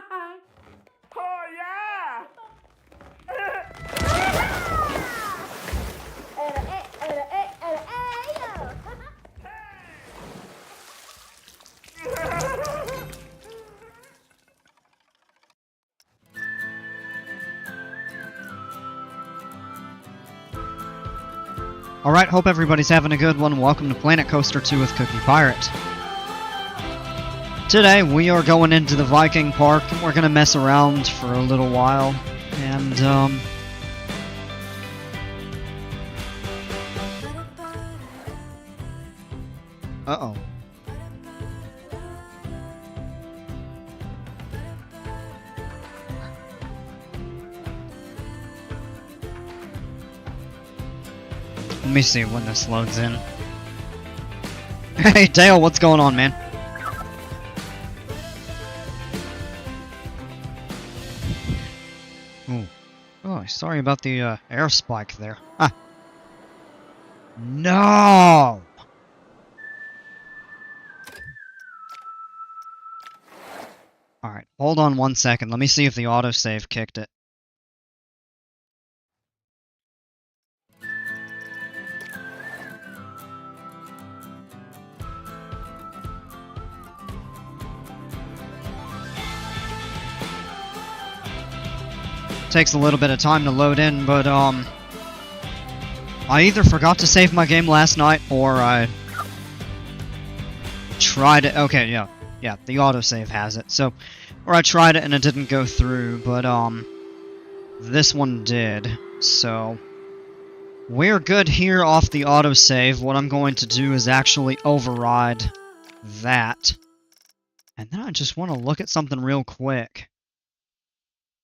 Oh yeah! Alright, hope everybody's having a good one. Welcome to Planet Coaster 2 with Cookie Pirate. Today, we are going into the Viking Park, and we're gonna mess around for a little while, and, uh-oh. Let me see when this loads in. Hey, Dale, what's going on, man? Ooh. Oh, sorry about the, air spike there. Ah. No! Alright, hold on 1 second. Let me see if the autosave kicked it. Takes a little bit of time to load in, but, I either forgot to save my game last night, or I tried it. Okay, yeah, the autosave has it. So, or I tried it and it didn't go through, but, this one did. So, we're good here off the autosave. What I'm going to do is actually override that. And then I just want to look at something real quick.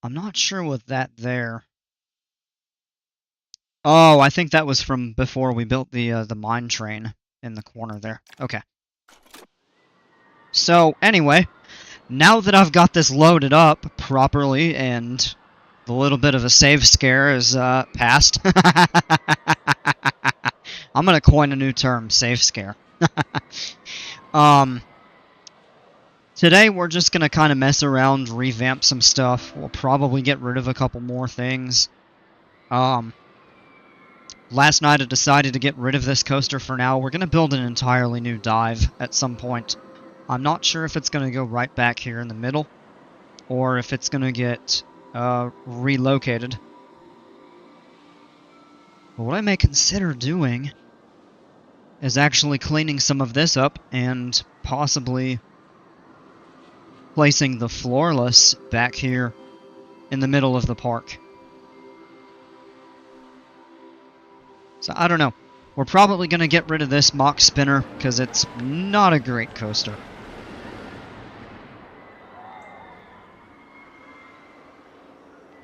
I'm not sure what that there. Oh, I think that was from before we built the mine train in the corner there. Okay. So, anyway, now that I've got this loaded up properly and the little bit of a save scare is passed, I'm gonna coin a new term, save scare. Today we're just gonna kind of mess around, revamp some stuff. We'll probably get rid of a couple more things. Last night I decided to get rid of this coaster for now. We're gonna build an entirely new dive at some point. I'm not sure if it's gonna go right back here in the middle, or if it's gonna get relocated. But what I may consider doing is actually cleaning some of this up and possibly placing the floorless back here in the middle of the park. So I don't know. We're probably going to get rid of this mock spinner because it's not a great coaster.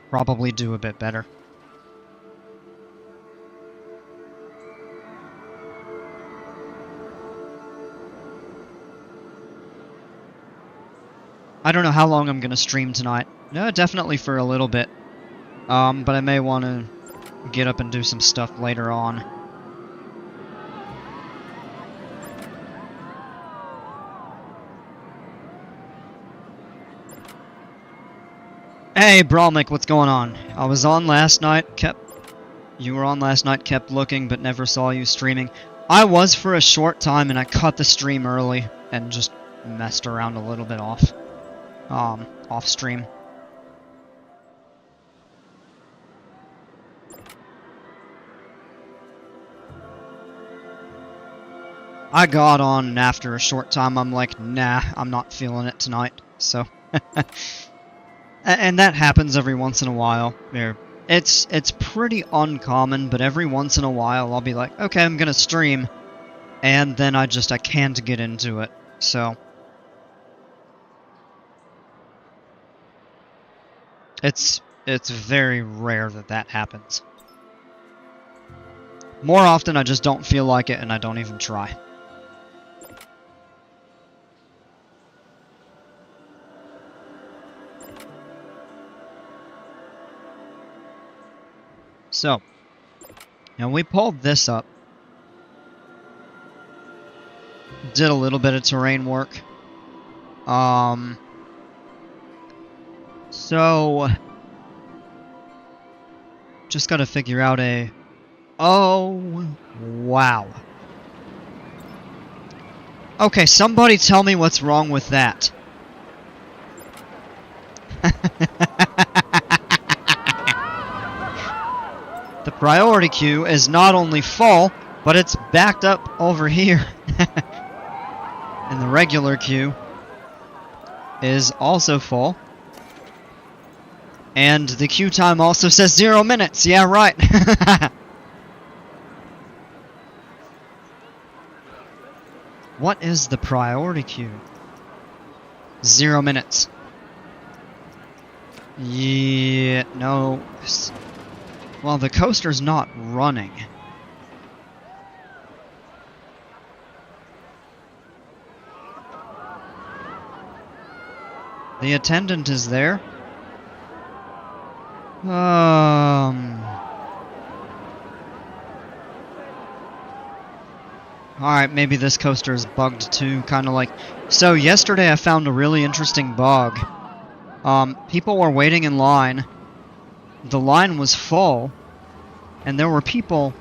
Probably do a bit better. I don't know how long I'm going to stream tonight. No, definitely for a little bit. But I may want to get up and do some stuff later on. Hey, Brawlmick, what's going on? I was on last night, You were on last night, kept looking, but never saw you streaming. I was for a short time, and I cut the stream early, and just messed around a little bit off stream. I got on, and after a short time, I'm like, nah, I'm not feeling it tonight, so... And that happens every once in a while. It's pretty uncommon, but every once in a while, I'll be like, okay, I'm gonna stream, and then I can't get into it, so... It's very rare that happens. More often, I just don't feel like it, and I don't even try. So, now we pulled this up. Did a little bit of terrain work. So, just gotta figure out a... Oh, wow. Okay, somebody tell me what's wrong with that. The priority queue is not only full, but it's backed up over here. And the regular queue is also full. And the queue time also says 0 minutes. Yeah, right. What is the priority queue? 0 minutes. Yeah, no. Well, the coaster's not running. The attendant is there. Alright, maybe this coaster is bugged too, kind of like... So, yesterday I found a really interesting bug. People were waiting in line. The line was full. And there were people...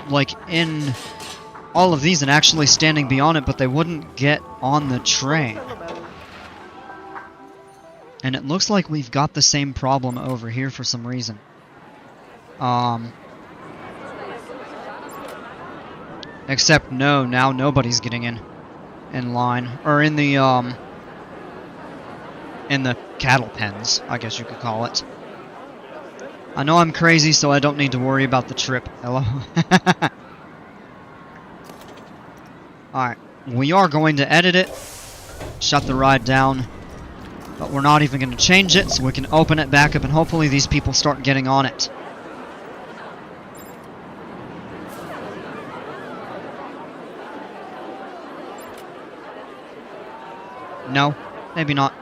like, in all of these and actually standing beyond it, but they wouldn't get on the train. And it looks like we've got the same problem over here for some reason. Except no, now nobody's getting in line. Or in the cattle pens, I guess you could call it. I know I'm crazy, so I don't need to worry about the trip. Hello? Alright, we are going to edit it, shut the ride down, but we're not even going to change it, so we can open it back up and hopefully these people start getting on it. No, maybe not.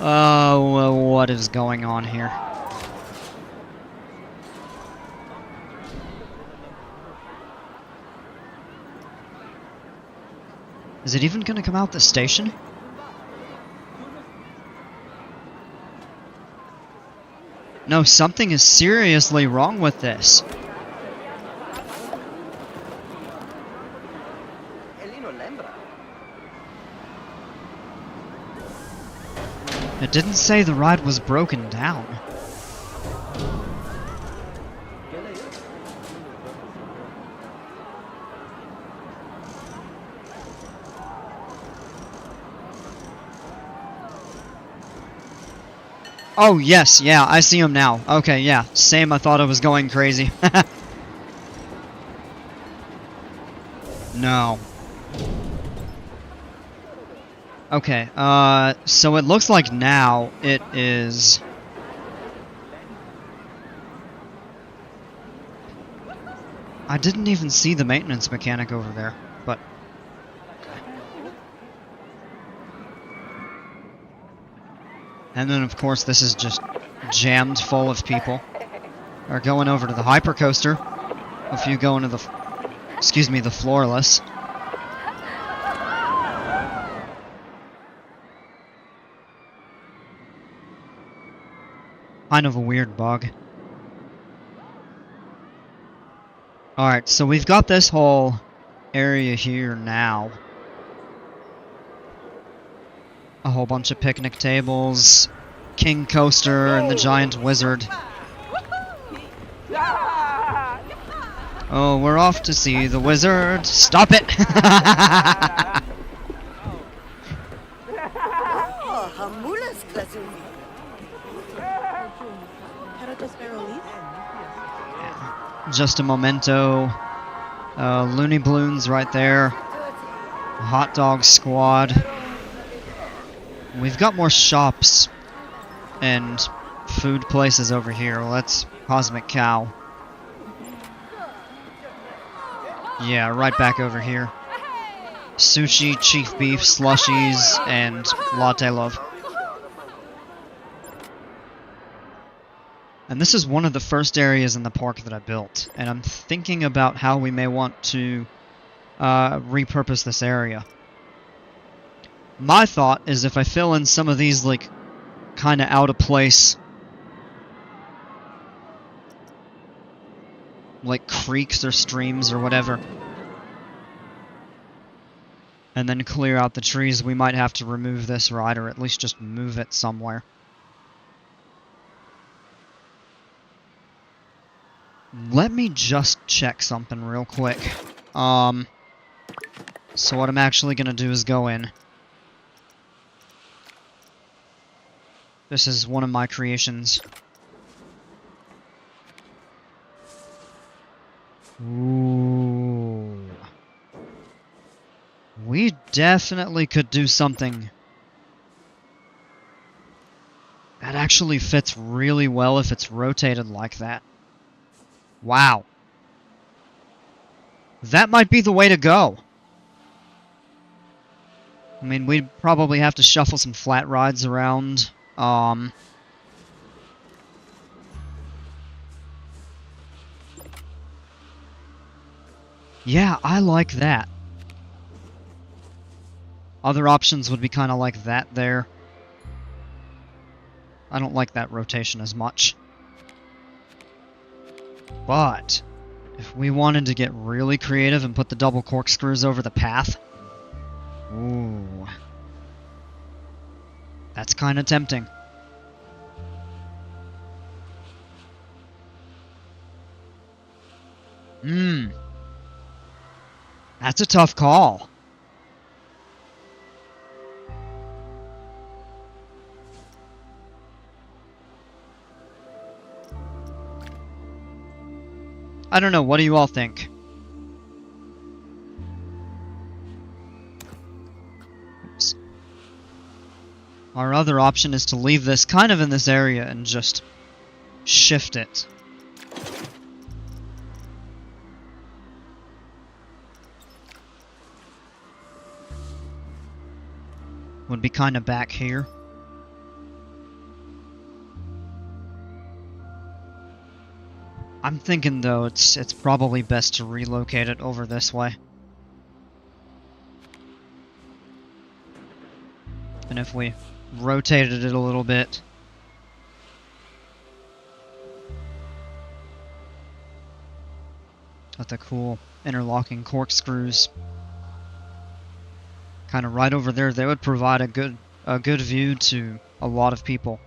Oh, what is going on here? Is it even gonna come out the station? No, something is seriously wrong with this. It didn't say the ride was broken down. Oh, yes, yeah, I see him now. Okay, yeah, same, I thought I was going crazy. No. Okay, so it looks like now it is... I didn't even see the maintenance mechanic over there, but... And then, of course, this is just jammed full of people. Are going over to the hypercoaster. A few going to the... Excuse me, the floorless. Kind of a weird bug. Alright, so we've got this whole area here now. A whole bunch of picnic tables, King Coaster, and the Giant Wizard. Oh, we're off to see the wizard. Stop it! Just a memento. Looney Balloons right there. Hot Dog Squad. We've got more shops and food places over here. Well, that's Cosmic Cow. Yeah, right back over here. Sushi, Chief Beef, Slushies, and Latte Love. And this is one of the first areas in the park that I built. And I'm thinking about how we may want to repurpose this area. My thought is if I fill in some of these, like, kind of out of place, like creeks or streams or whatever, and then clear out the trees, we might have to remove this ride, or at least just move it somewhere. Let me just check something real quick. So what I'm actually gonna do is go in. This is one of my creations. Ooh. We definitely could do something that actually fits really well if it's rotated like that. Wow. That might be the way to go. I mean, we'd probably have to shuffle some flat rides around. Yeah, I like that. Other options would be kind of like that there. I don't like that rotation as much. But if we wanted to get really creative and put the double corkscrews over the path, ooh, that's kind of tempting. That's a tough call. I don't know, what do you all think? Oops. Our other option is to leave this kind of in this area and just shift it. Would be kind of back here. I'm thinking, though, it's probably best to relocate it over this way. And if we rotated it a little bit... with the cool interlocking corkscrews kind of right over there, they would provide a good view to a lot of people.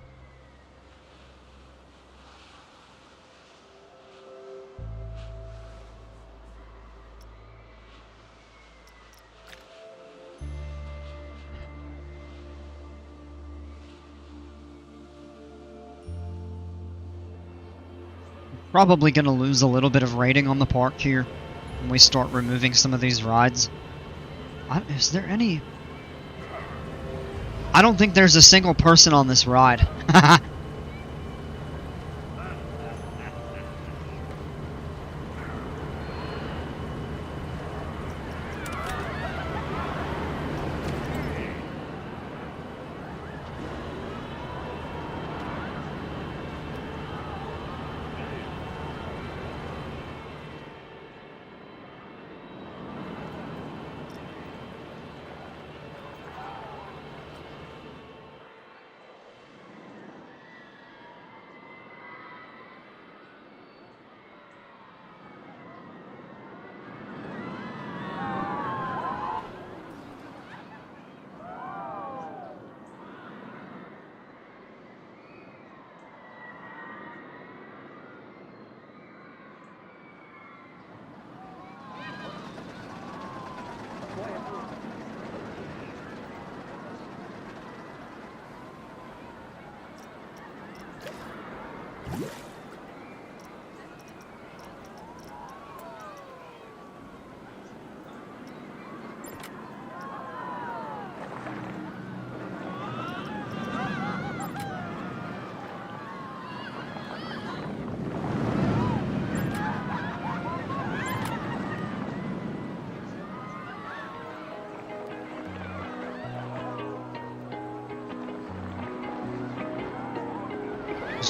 Probably going to lose a little bit of rating on the park here when we start removing some of these rides. Is there any... I don't think there's a single person on this ride.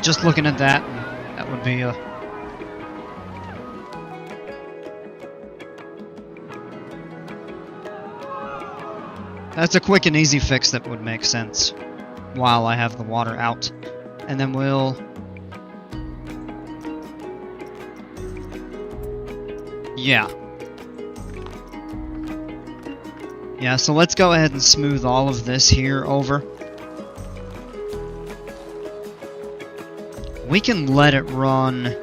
Just looking at that, that would be a... That's a quick and easy fix that would make sense while I have the water out. And then we'll... Yeah. Yeah, so let's go ahead and smooth all of this here over. We can let it run...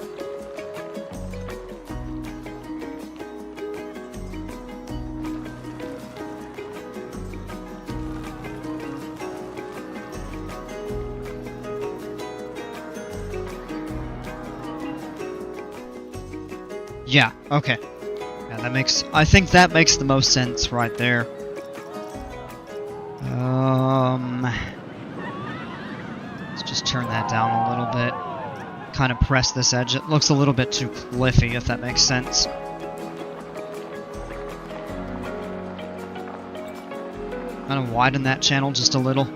Yeah, okay. Yeah, that makes... I think that makes the most sense right there. Let's just turn that down a little bit. Kind of press this edge. It looks a little bit too cliffy, if that makes sense. Kind of widen that channel just a little.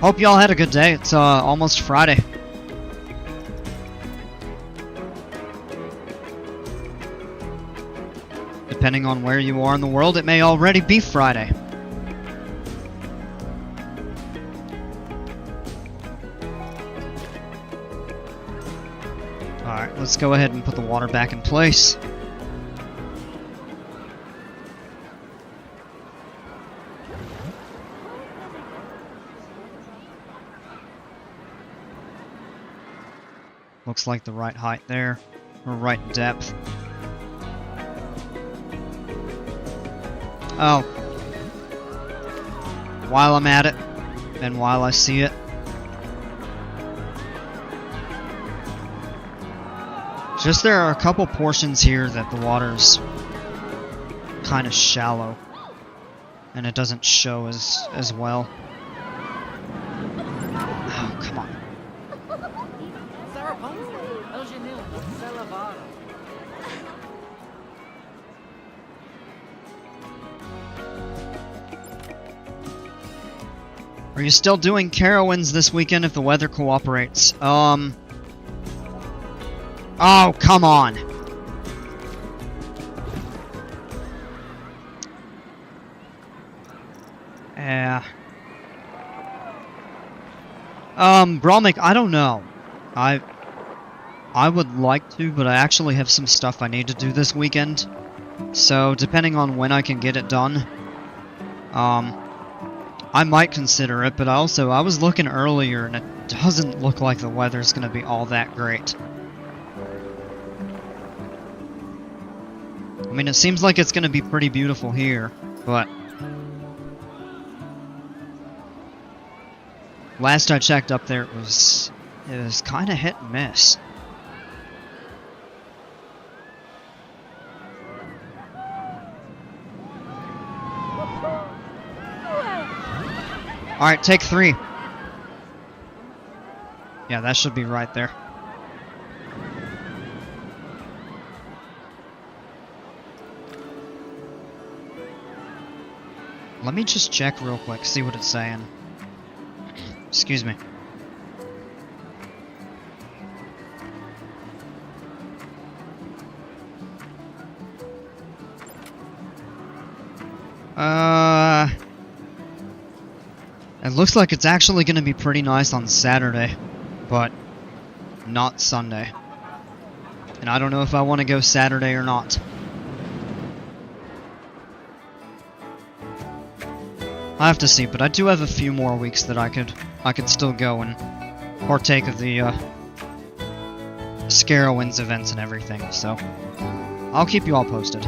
Hope y'all had a good day. It's almost Friday. Depending on where you are in the world, it may already be Friday. Alright, let's go ahead and put the water back in place. Looks like the right height there, or right depth. Oh. While I'm at it, and while I see it. Just there are a couple portions here that the water's kind of shallow. And it doesn't show as well. Oh, come on. Are you still doing Carowinds this weekend if the weather cooperates? Oh, come on! Yeah. Bromik, I don't know. I would like to, but I actually have some stuff I need to do this weekend. So, depending on when I can get it done, I might consider it, but I was looking earlier, and it doesn't look like the weather's gonna be all that great. I mean, it seems like it's gonna be pretty beautiful here, but... Last I checked up there, it was kinda hit and miss. Alright, take 3. Yeah, that should be right there. Let me just check real quick, see what it's saying. Excuse me. It looks like it's actually going to be pretty nice on Saturday, but not Sunday. And I don't know if I want to go Saturday or not. I have to see, but I do have a few more weeks that I could still go and partake of the Scarowinds events and everything, so I'll keep you all posted.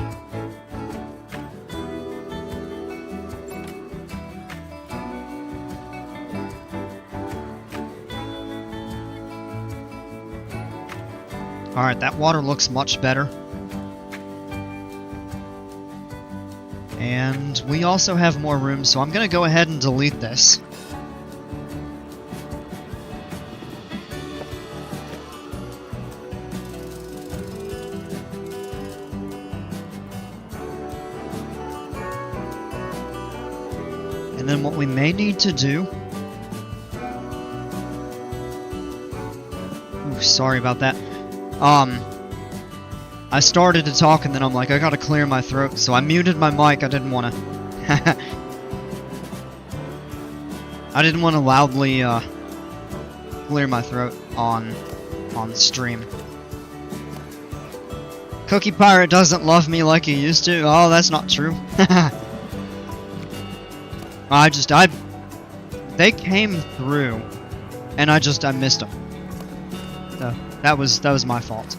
Alright, that water looks much better. And we also have more room, so I'm going to go ahead and delete this. And then what we may need to do Ooh, sorry about that. I started to talk and then I'm like, I gotta clear my throat, so I muted my mic. I didn't want to... I didn't want to loudly, clear my throat on stream. Cookie Pirate doesn't love me like he used to. Oh, that's not true. They came through, and I missed them. That was my fault.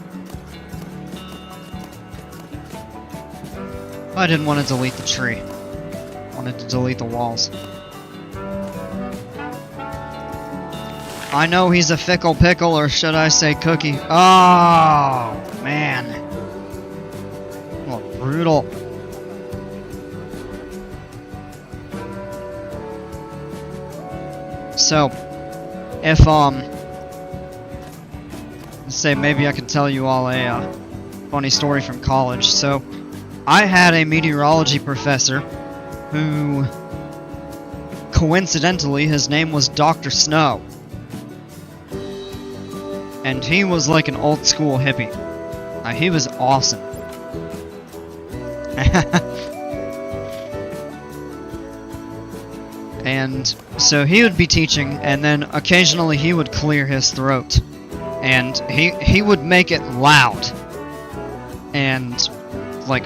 I didn't want to delete the tree. I wanted to delete the walls. I know he's a fickle pickle, or should I say cookie. Oh, man. Well, brutal. So, if, let's say maybe I can tell you all a funny story from college. So, I had a meteorology professor who, coincidentally, his name was Dr. Snow. And he was like an old school hippie. He was awesome. And so he would be teaching, and then occasionally he would clear his throat. And he would make it loud. And, like,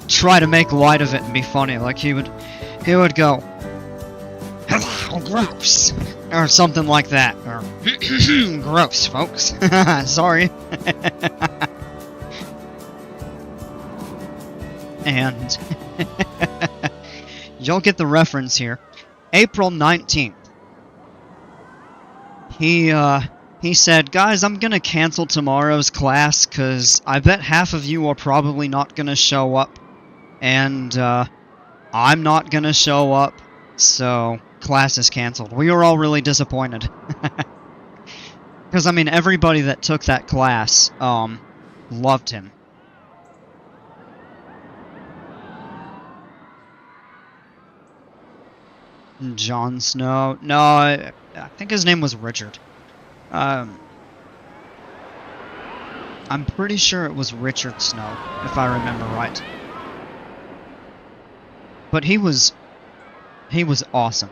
try to make light of it and be funny. Like, he would go, "Hello, gross," or something like that. Or, gross, folks. Sorry. And you'll get the reference here. April 19th. He said, "Guys, I'm gonna cancel tomorrow's class, cause I bet half of you are probably not gonna show up. And, I'm not gonna show up, so class is canceled." We were all really disappointed. Because, I mean, everybody that took that class, loved him. Jon Snow? No, I think his name was Richard. I'm pretty sure it was Richard Snow, if I remember right. But he was awesome.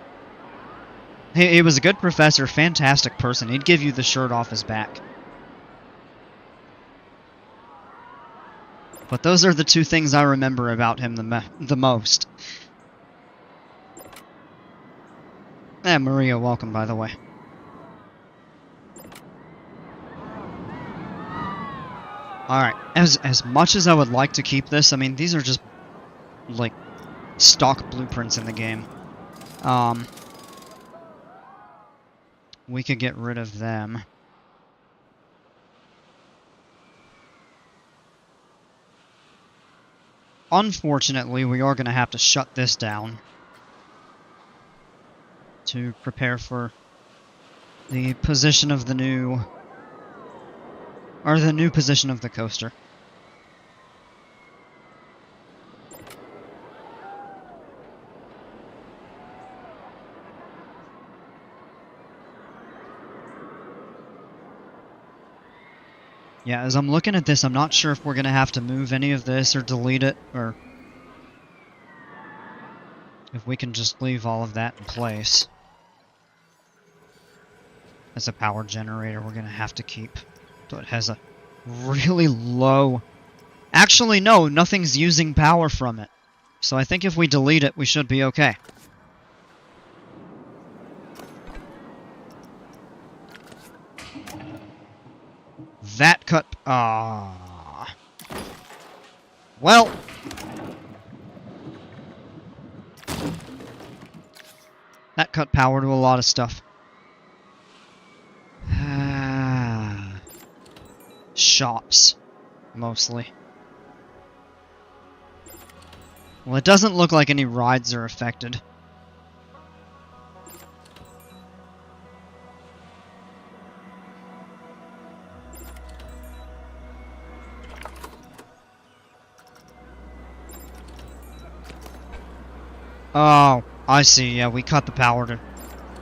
He was a good professor, fantastic person. He'd give you the shirt off his back. But those are the two things I remember about him the most. Maria, welcome, by the way. Alright, as much as I would like to keep this, I mean, these are just, like, stock blueprints in the game. We could get rid of them. Unfortunately, we are going to have to shut this down to prepare for the position of the new... or the new position of the coaster. Yeah, as I'm looking at this, I'm not sure if we're going to have to move any of this or delete it, or if we can just leave all of that in place. As a power generator, we're going to have to keep. So it has a really low... Actually, no, nothing's using power from it. So I think if we delete it, we should be okay. That cut... Well... That cut power to a lot of stuff. Shops, mostly. Well, it doesn't look like any rides are affected. Oh, I see. Yeah, we cut the power to...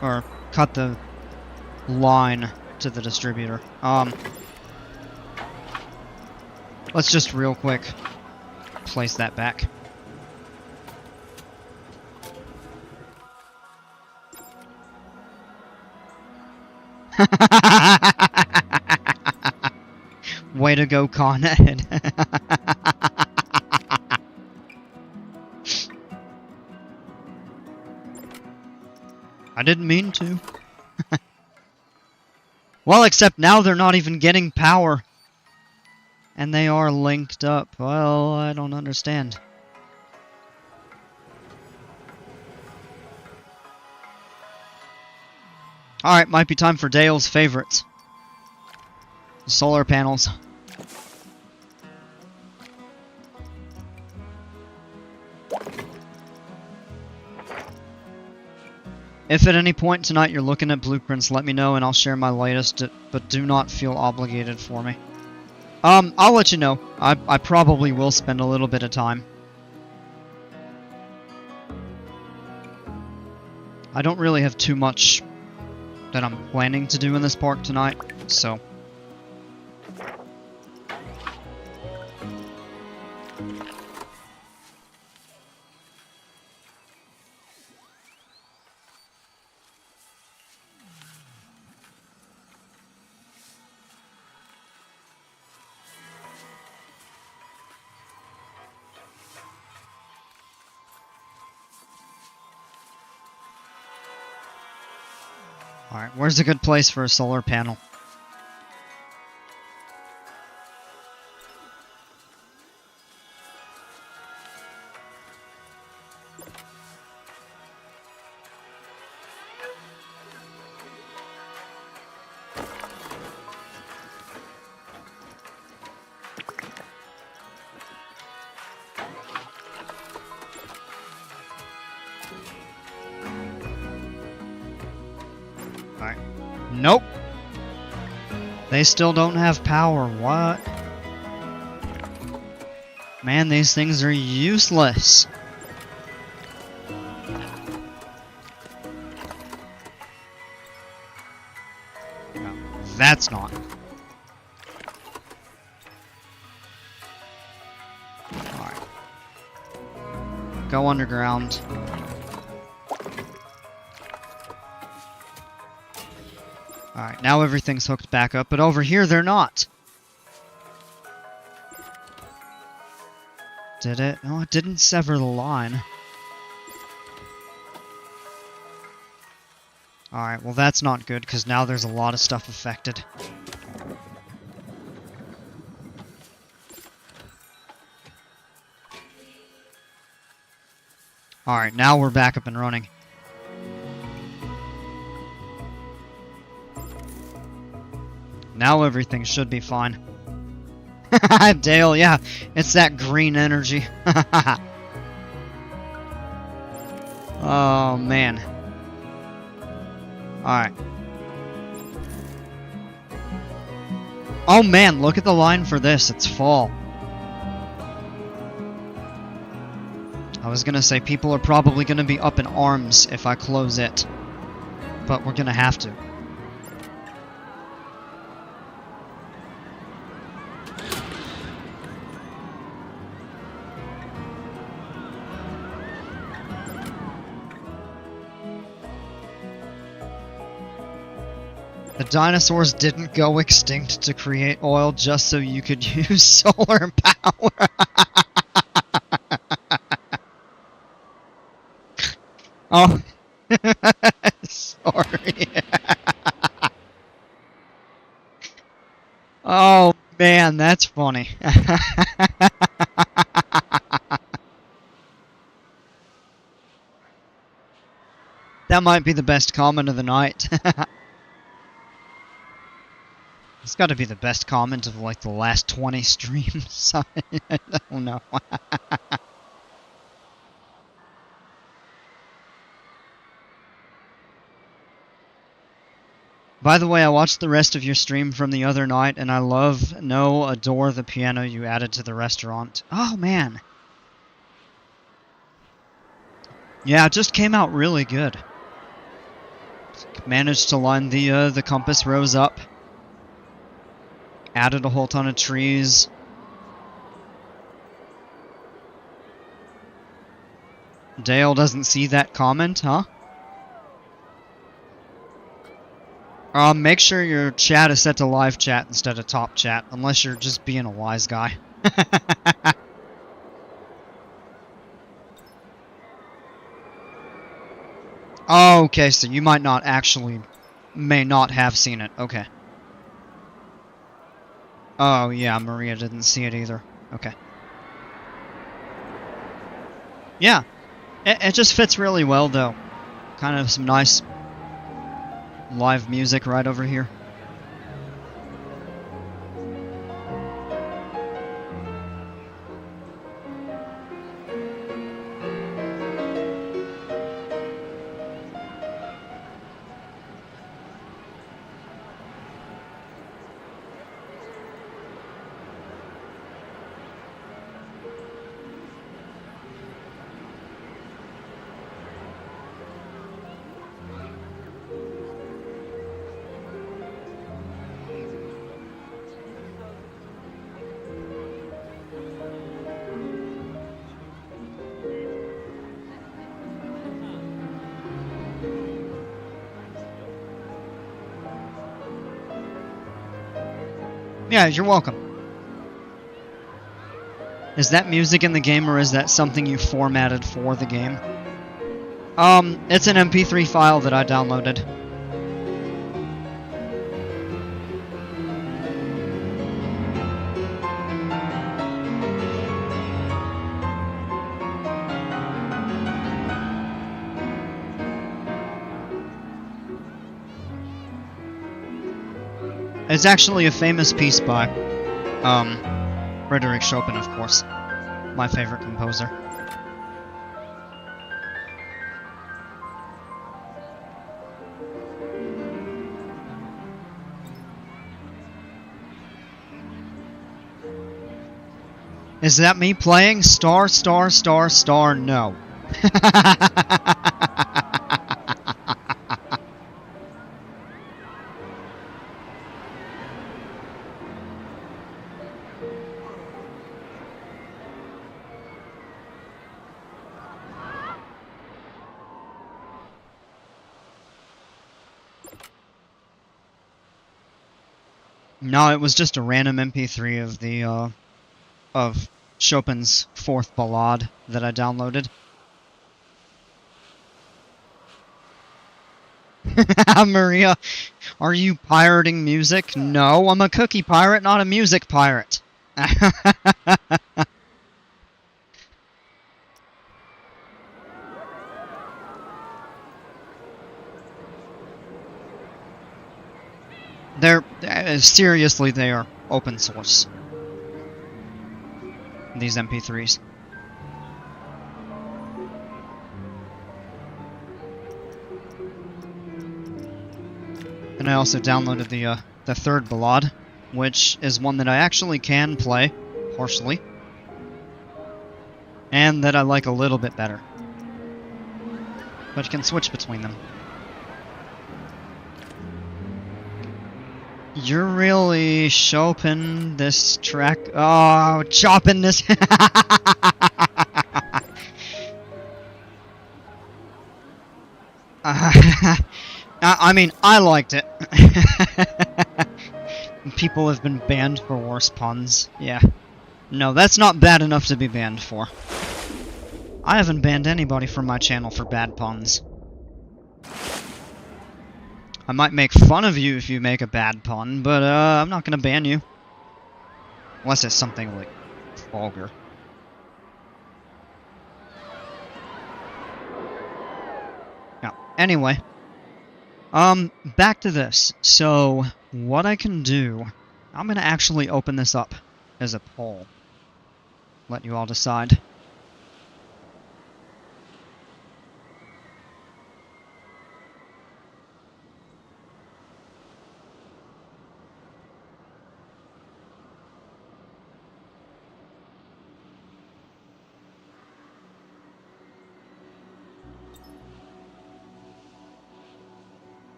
or cut the line to the distributor. Let's just real quick place that back. Way to go, Con Ed. I didn't mean to. Well, except now they're not even getting power. And they are linked up. Well, I don't understand. Alright, might be time for Dale's favorites. The solar panels. If at any point tonight you're looking at blueprints, let me know and I'll share my latest, but do not feel obligated for me. I'll let you know. I probably will spend a little bit of time. I don't really have too much that I'm planning to do in this park tonight, so... Alright, where's a good place for a solar panel? Alright. Nope. They still don't have power. What? Man, these things are useless. No, that's not. Alright. Go underground. Alright, now everything's hooked back up, but over here they're not. Did it? Oh, it didn't sever the line. Alright, well that's not good, because now there's a lot of stuff affected. Alright, now we're back up and running. Now everything should be fine. Dale, yeah, it's that green energy. Oh, man. Alright. Oh, man, look at the line for this. It's fall. I was gonna say people are probably gonna be up in arms if I close it. But we're gonna have to. The dinosaurs didn't go extinct to create oil just so you could use solar power. Oh, sorry. Oh, man, that's funny. That might be the best comment of the night. It's got to be the best comment of like the last 20 streams. I don't know. By the way, I watched the rest of your stream from the other night, and I adore the piano you added to the restaurant. Oh, man. Yeah, it just came out really good. like managed to line the compass rose up. Added a whole ton of trees. Dale doesn't see that comment, huh? Make sure your chat is set to live chat instead of top chat, unless you're just being a wise guy. Oh, okay, so you might not actually, may not have seen it. Okay. Oh, yeah, Maria didn't see it either. Okay. Yeah, it just fits really well, though. Kind of some nice live music right over here. Yeah, you're welcome. Is that music in the game, or is that something you formatted for the game? It's an MP3 file that I downloaded. It's actually a famous piece by, Frédéric Chopin, of course. My favorite composer. Is that me playing? Star, star, star, star, no. No, it was just a random MP3 of the, of Chopin's Fourth Ballade that I downloaded. Maria, are you pirating music? No, I'm a cookie pirate, not a music pirate. They're, seriously, they are open source. These MP3s. And I also downloaded the third Ballade, which is one that I actually can play, partially. And that I like a little bit better. But you can switch between them. You're really Chopin this track. Oh, chopping this. I mean, I liked it. People have been banned for worse puns. Yeah. No, that's not bad enough to be banned for. I haven't banned anybody from my channel for bad puns. I might make fun of you if you make a bad pun, but I'm not gonna ban you. Unless it's something, like, vulgar. Yeah, anyway. Back to this. So, what I can do... I'm gonna actually open this up as a poll. Let you all decide.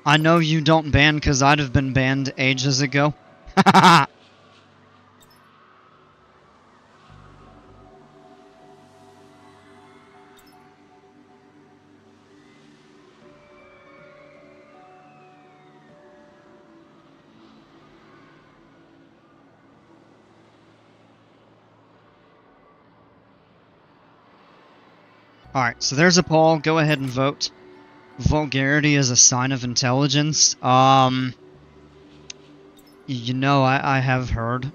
I know you don't ban because I'd have been banned ages ago. Alright, so there's a poll. Go ahead and vote. Vulgarity is a sign of intelligence. You know, I have heard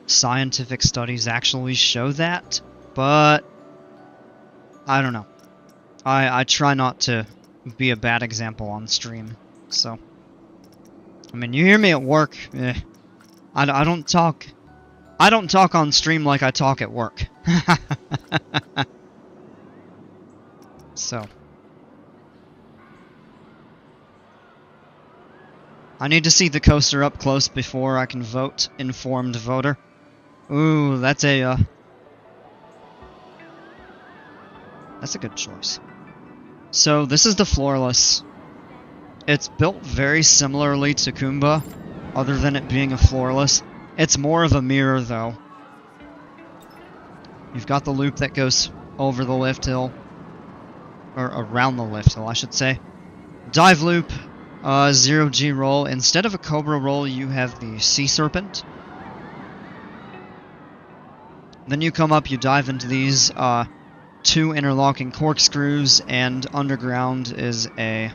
scientific studies actually show that, but I don't know. I try not to be a bad example on stream, so. I mean, you hear me at work. I don't talk. I don't talk on stream like I talk at work. So. I need to see the coaster up close before I can vote. Informed voter. Ooh, that's a good choice. So, this is the floorless. It's built very similarly to Kumba, other than it being a floorless. It's more of a mirror, though. You've got the loop that goes over the lift hill. Or around the lift hill, I should say. Dive loop, 0G roll. Instead of a cobra roll, you have the sea serpent. Then you come up, you dive into these, 2 interlocking corkscrews, and underground is a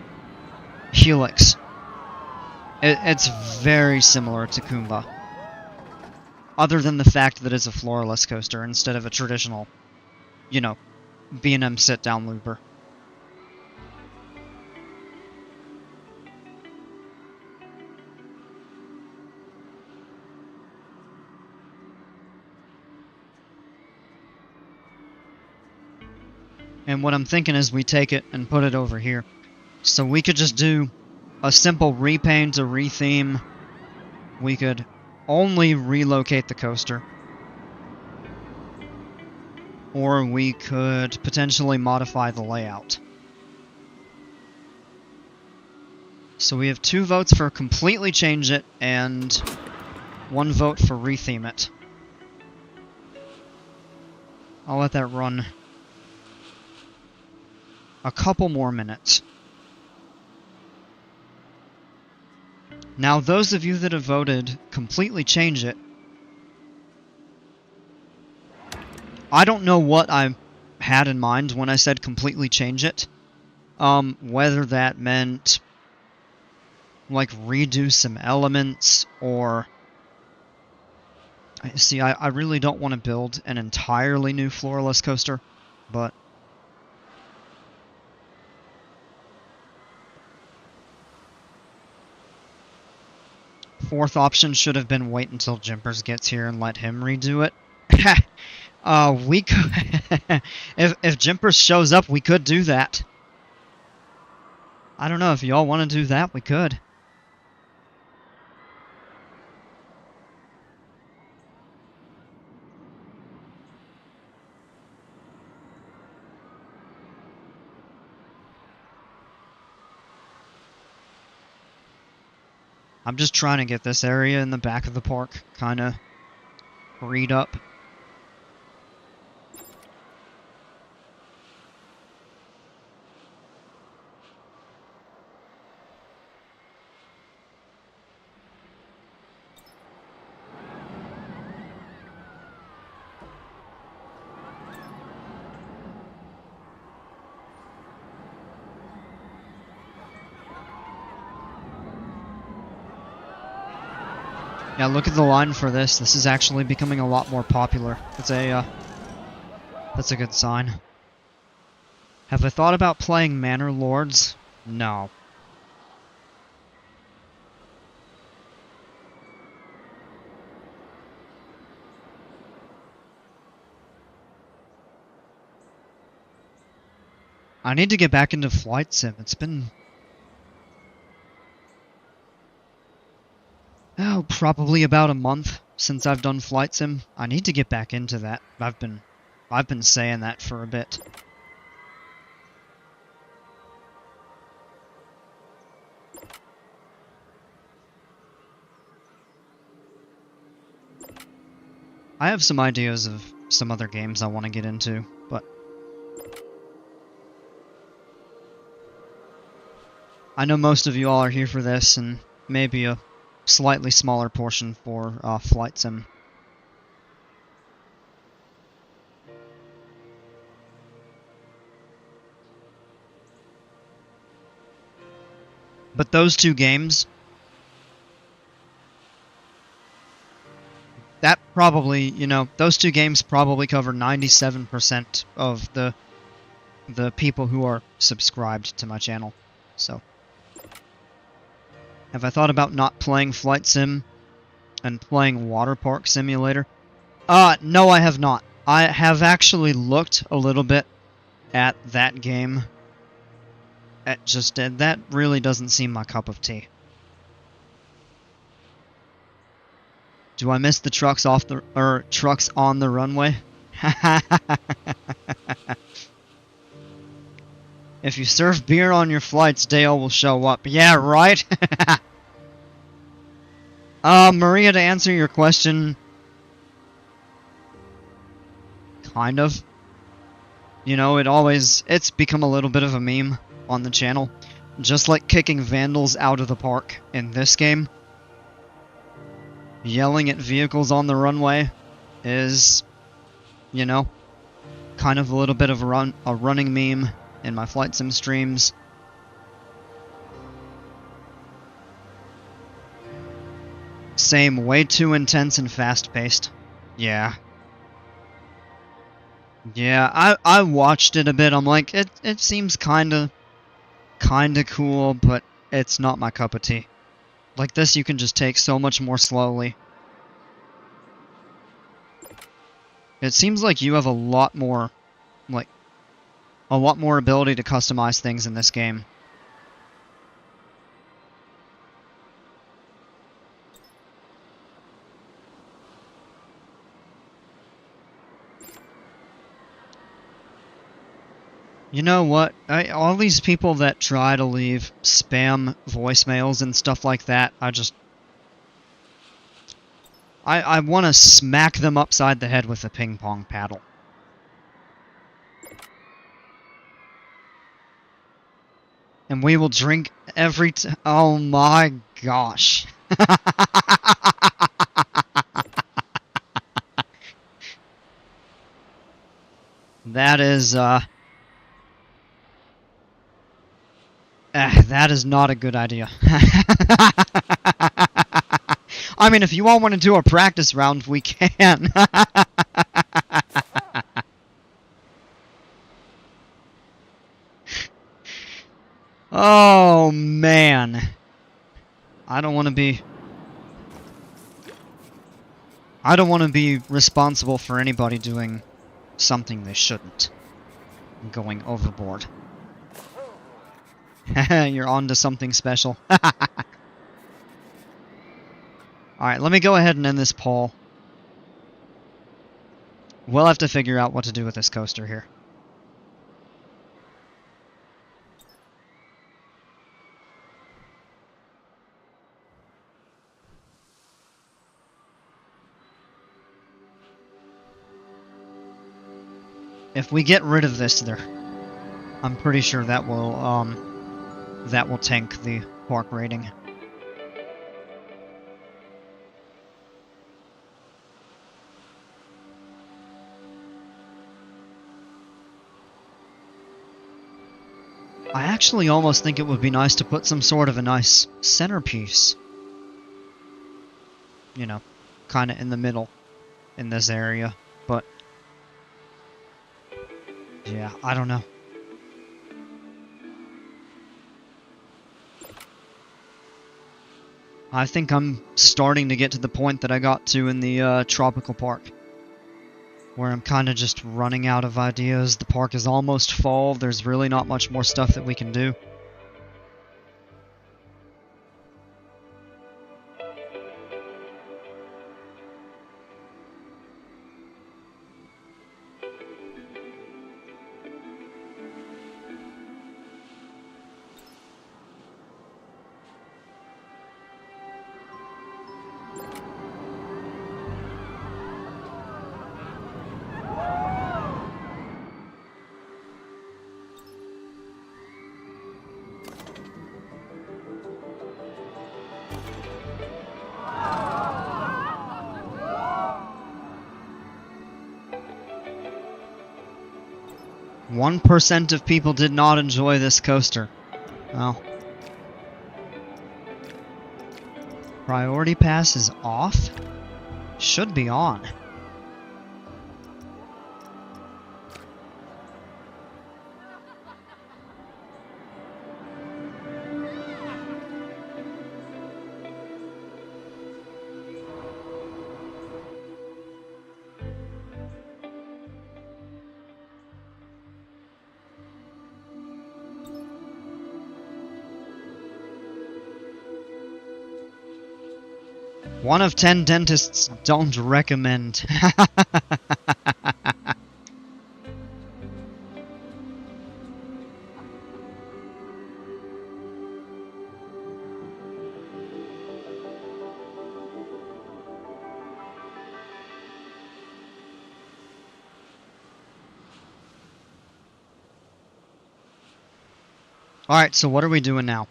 helix. It's very similar to Kumba. Other than the fact that it's a floorless coaster instead of a traditional, you know, B&M sit-down looper. And what I'm thinking is we take it and put it over here. So we could just do a simple repaint, a retheme. We could only relocate the coaster. Or we could potentially modify the layout. So we have 2 votes for completely change it, and 1 vote for retheme it. I'll let that run a couple more minutes. Now, those of you that have voted completely change it, I don't know what I had in mind when I said completely change it. Whether that meant like redo some elements, or see, I really don't want to build an entirely new floorless coaster, but fourth option should have been wait until Jimpers gets here and let him redo it. We could if Jimpers shows up, we could do that. I don't know if y'all want to do that, we could. I'm just trying to get this area in the back of the park kind of freed up. Yeah, look at the line for this. This is actually becoming a lot more popular. That's a good sign. Have I thought about playing Manor Lords? No. I need to get back into Flight Sim. It's been... oh, probably about a month since I've done Flight Sim. I need to get back into that. I've been saying that for a bit. I have some ideas of some other games I want to get into, but I know most of you all are here for this, and maybe a slightly smaller portion for Flight Sim. But those two games, that probably, you know, those two games probably cover 97% of the people who are subscribed to my channel. So, have I thought about not playing Flight Sim and playing Water Park Simulator? No, I have not. I have actually looked a little bit at that game. That really doesn't seem my cup of tea. Do I miss the trucks trucks on the runway? If you serve beer on your flights, Dale will show up. Yeah, right? Maria, to answer your question, kind of. You know, it's become a little bit of a meme on the channel. Just like kicking vandals out of the park in this game. Yelling at vehicles on the runway is, you know, kind of a little bit of a running meme in my Flight Sim streams. Same, way too intense and fast-paced. Yeah. Yeah, I watched it a bit. I'm like, it seems kinda cool, but it's not my cup of tea. Like this, you can just take so much more slowly. It seems like you have a lot more ability to customize things in this game. You know what? All these people that try to leave spam voicemails and stuff like that, I want to smack them upside the head with a ping pong paddle. And we will drink oh my gosh. That is, that is not a good idea. I mean, if you all want to do a practice round, we can. Oh, man. I don't want to be responsible for anybody doing something they shouldn't. Going overboard. You're on to something special. Alright, let me go ahead and end this poll. We'll have to figure out what to do with this coaster here. If we get rid of this there, I'm pretty sure that will tank the park rating. I actually almost think it would be nice to put some sort of a nice centerpiece. You know, kind of in the middle in this area, but yeah, I don't know. I think I'm starting to get to the point that I got to in the tropical park, where I'm kind of just running out of ideas. The park is almost full. There's really not much more stuff that we can do. 1% of people did not enjoy this coaster. Well. Priority pass is off? Should be on. One of 10 dentists don't recommend. Alright, so what are we doing now?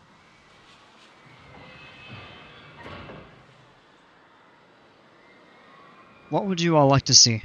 What would you all like to see?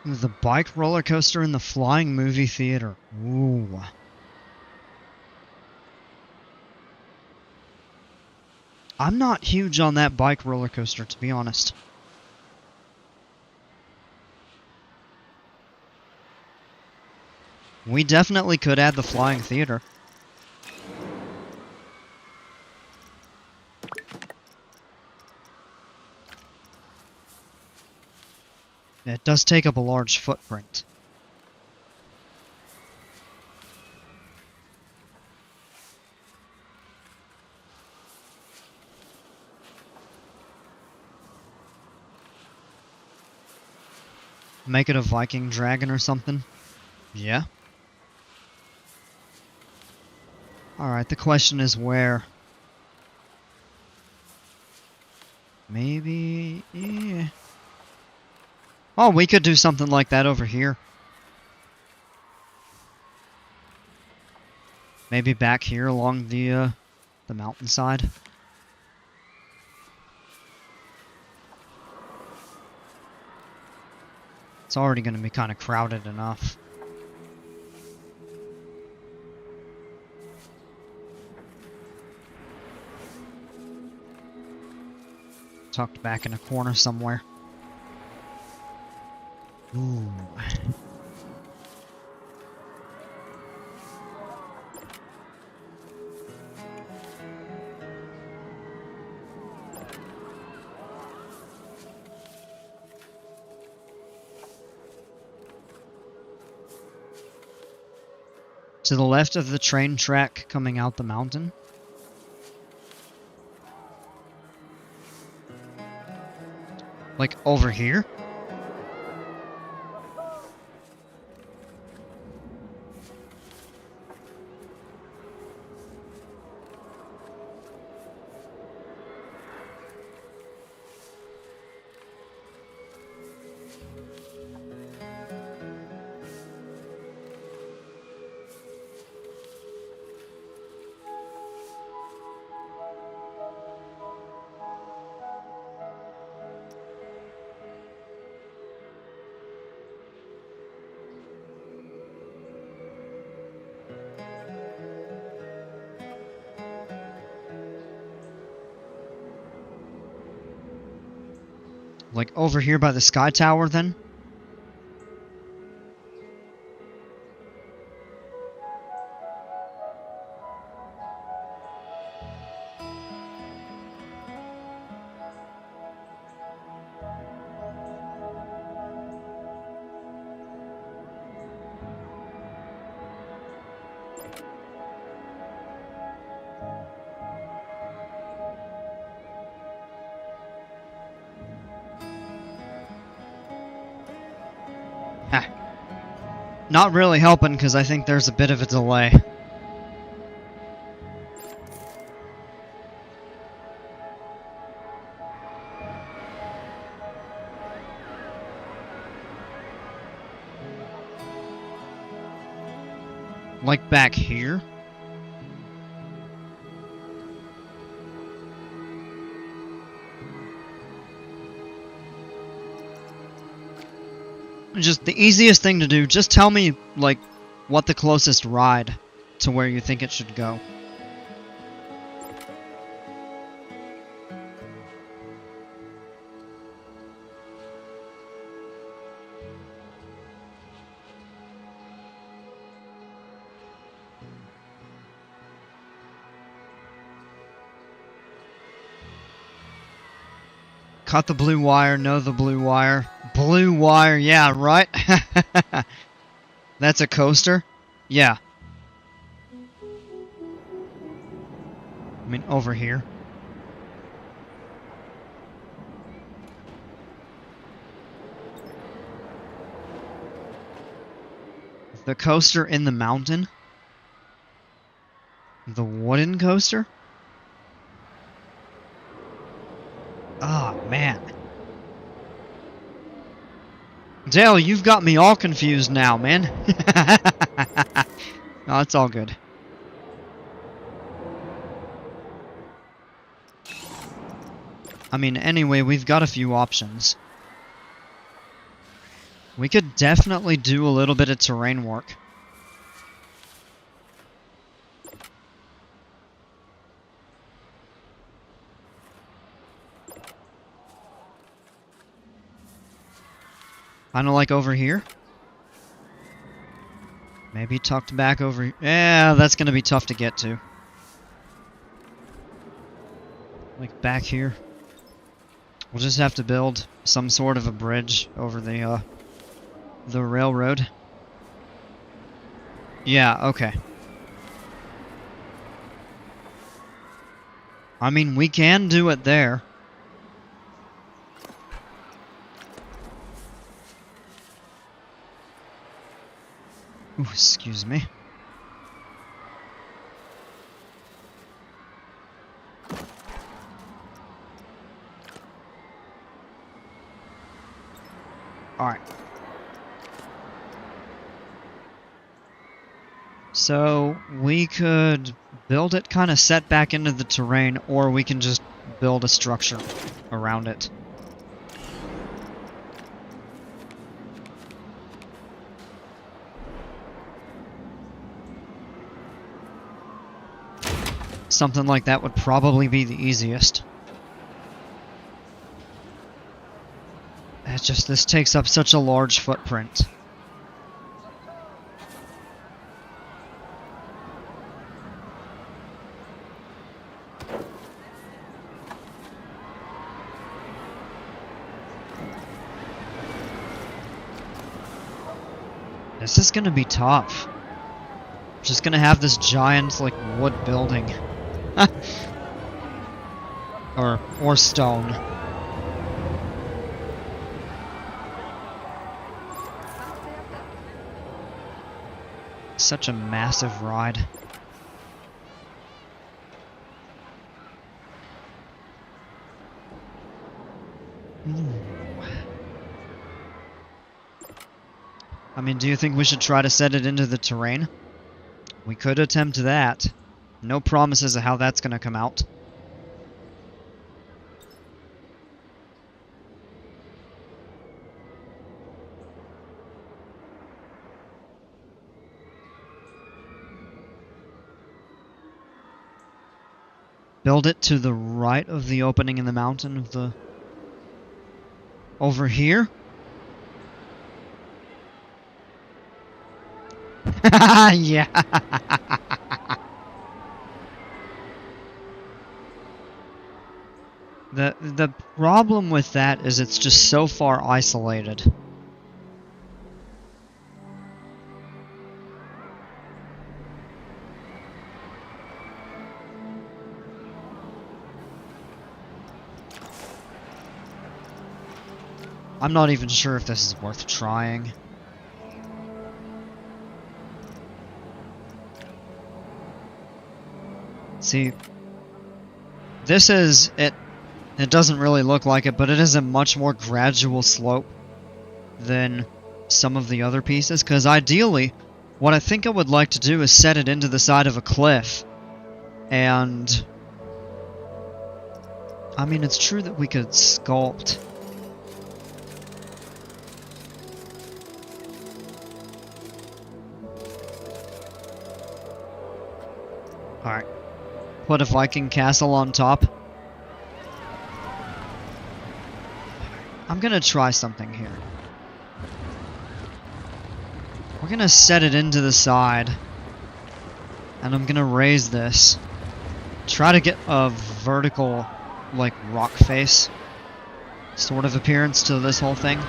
The bike roller coaster in the flying movie theater. Ooh. I'm not huge on that bike roller coaster, to be honest. We definitely could add the flying theater. It does take up a large footprint. Make it a Viking dragon or something? Yeah. Alright, the question is where? Maybe... Yeah. Oh, we could do something like that over here. Maybe back here along the mountainside. It's already going to be kind of crowded enough. Tucked back in a corner somewhere. Ooh. To the left of the train track coming out the mountain. Like over here? Like, over here by the sky tower, then? Ha. Not really helping, because I think there's a bit of a delay. Like back here? Just the easiest thing to do, just tell me, like, what the closest ride to where you think it should go. Cut the blue wire, know the blue wire. Blue wire, yeah, right? That's a coaster? Yeah. I mean, over here. The coaster in the mountain? The wooden coaster? Oh, man. Dale, you've got me all confused now, man. No, it's all good. I mean, anyway, we've got a few options. We could definitely do a little bit of terrain work. Kinda like over here. Maybe tucked back over here. Yeah, that's gonna be tough to get to. Like back here. We'll just have to build some sort of a bridge over the railroad. Yeah, okay. I mean, we can do it there. Ooh, excuse me. Alright. So, we could build it kind of set back into the terrain, or we can just build a structure around it. Something like that would probably be the easiest. It's just, this takes up such a large footprint. This is gonna be tough. Just gonna have this giant, like, wood building. or stone. Such a massive ride. Ooh. I mean, do you think we should try to set it into the terrain? We could attempt that. No promises of how that's gonna come out. Build it to the right of the opening in the mountain of the... Over here? Yeah. The problem with that is it's just so far isolated. I'm not even sure if this is worth trying. See, this is it. It doesn't really look like it, but it is a much more gradual slope than some of the other pieces, because ideally, what I think I would like to do is set it into the side of a cliff, and I mean, it's true that we could sculpt. Alright. Put a Viking castle on top. I'm gonna try something here. We're gonna set it into the side. And I'm gonna raise this. Try to get a vertical, like, rock face sort of appearance to this whole thing.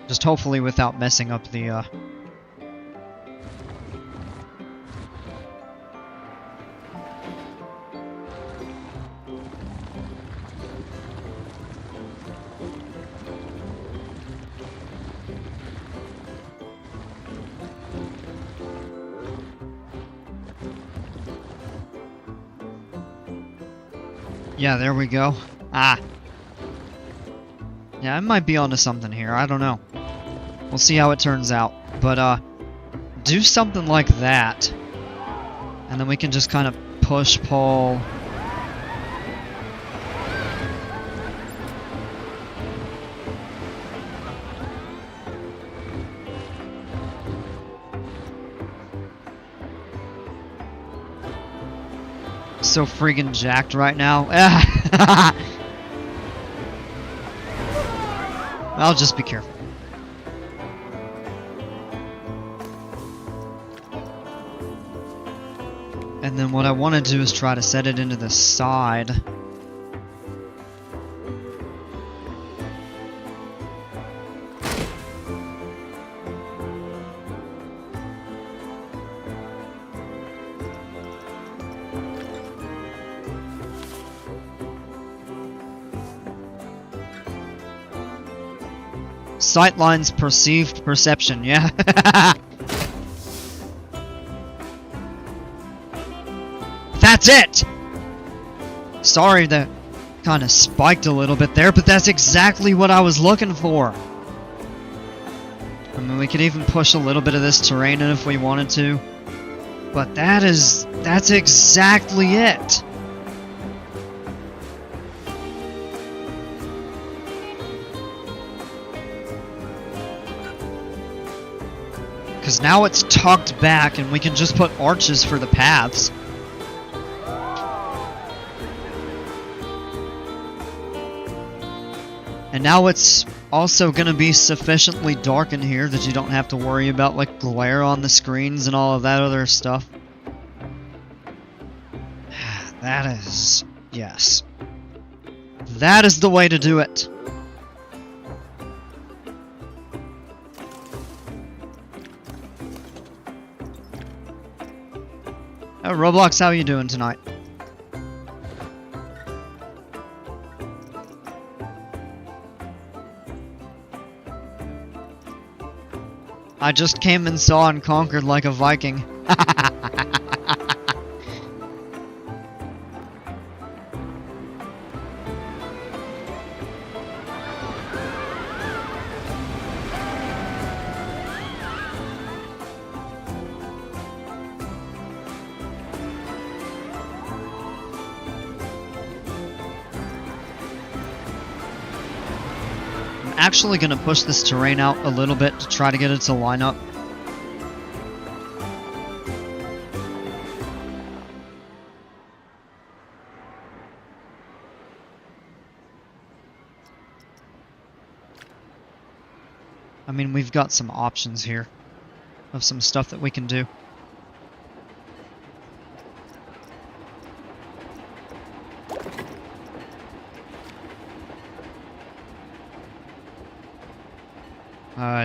Just hopefully without messing up the, Yeah, there we go. Ah. Yeah, I might be onto something here. I don't know. We'll see how it turns out. But, do something like that. And then we can just kind of push, pull. So freaking jacked right now. I'll just be careful. And then what I want to do is try to set it into the side. Sightlines perceived perception, yeah. That's it! Sorry that kind of spiked a little bit there, but that's exactly what I was looking for. I mean, we could even push a little bit of this terrain in if we wanted to. But that's exactly it. Because now it's tucked back and we can just put arches for the paths. And now it's also going to be sufficiently dark in here that you don't have to worry about like glare on the screens and all of that other stuff. That is... yes. That is the way to do it. Roblox, how are you doing tonight? I just came and saw and conquered like a Viking. actually going to push this terrain out a little bit to try to get it to line up. I mean, we've got some options here of some stuff that we can do.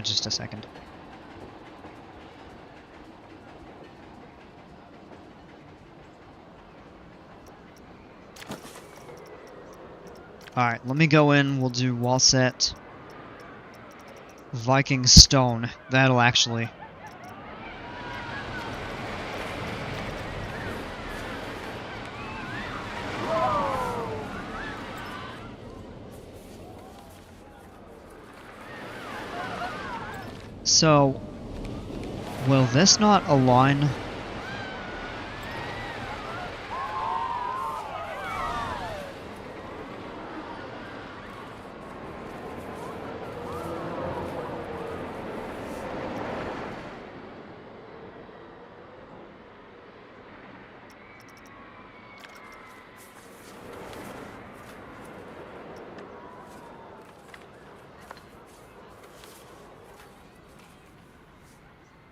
Just a second. Alright, let me go in, we'll do wall set. Viking stone. That'll actually... So, will this not align?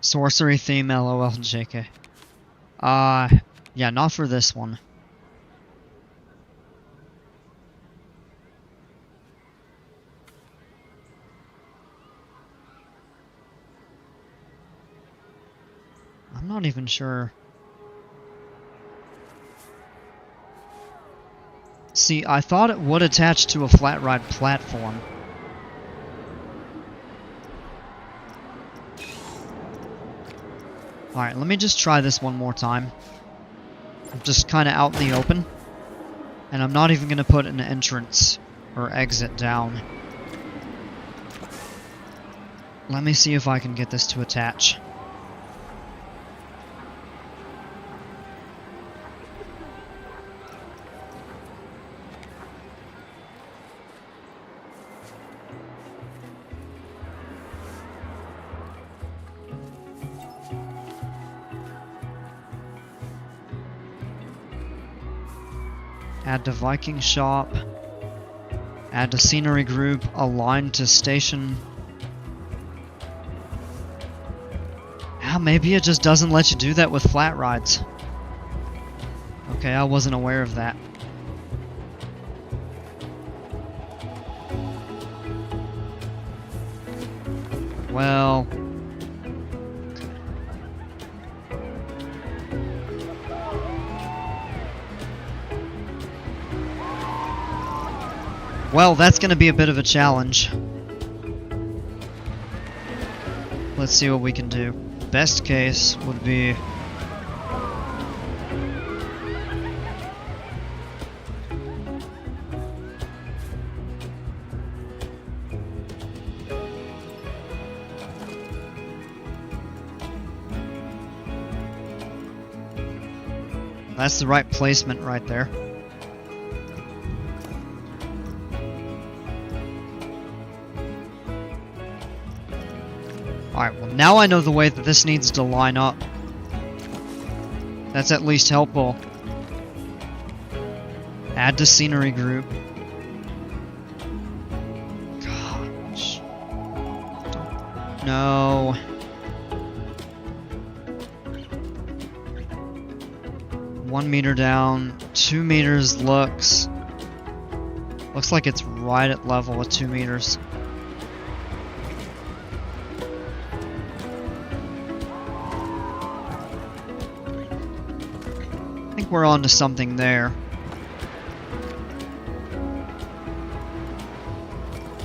Sorcery theme, LOL, JK. Yeah, not for this one. I'm not even sure. See, I thought it would attach to a flat ride platform. Alright, let me just try this one more time. I'm just kind of out in the open. And I'm not even going to put an entrance or exit down. Let me see if I can get this to attach. Add to Viking shop. Add to scenery group. Align to station. Ah, maybe it just doesn't let you do that with flat rides. Okay, I wasn't aware of that. Well... Well, that's going to be a bit of a challenge. Let's see what we can do. Best case would be... That's the right placement right there. Alright, well now I know the way that this needs to line up. That's at least helpful. Add to scenery group. Gosh. No. One meter down, 2 meters looks like it's right at level with 2 meters. I think we're on to something there.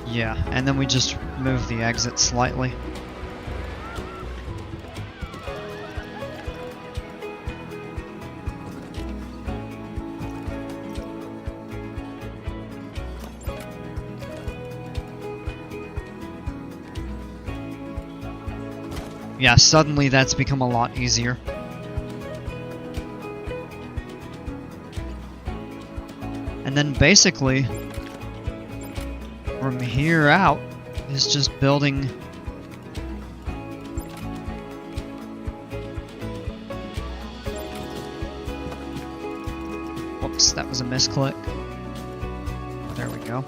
Yeah, and then we just move the exit slightly. Yeah, suddenly that's become a lot easier. And then basically, from here out, is just building. Whoops, that was a misclick. There we go.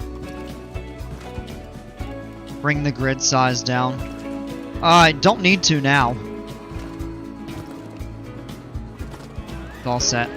Bring the grid size down. I don't need to now. It's all set.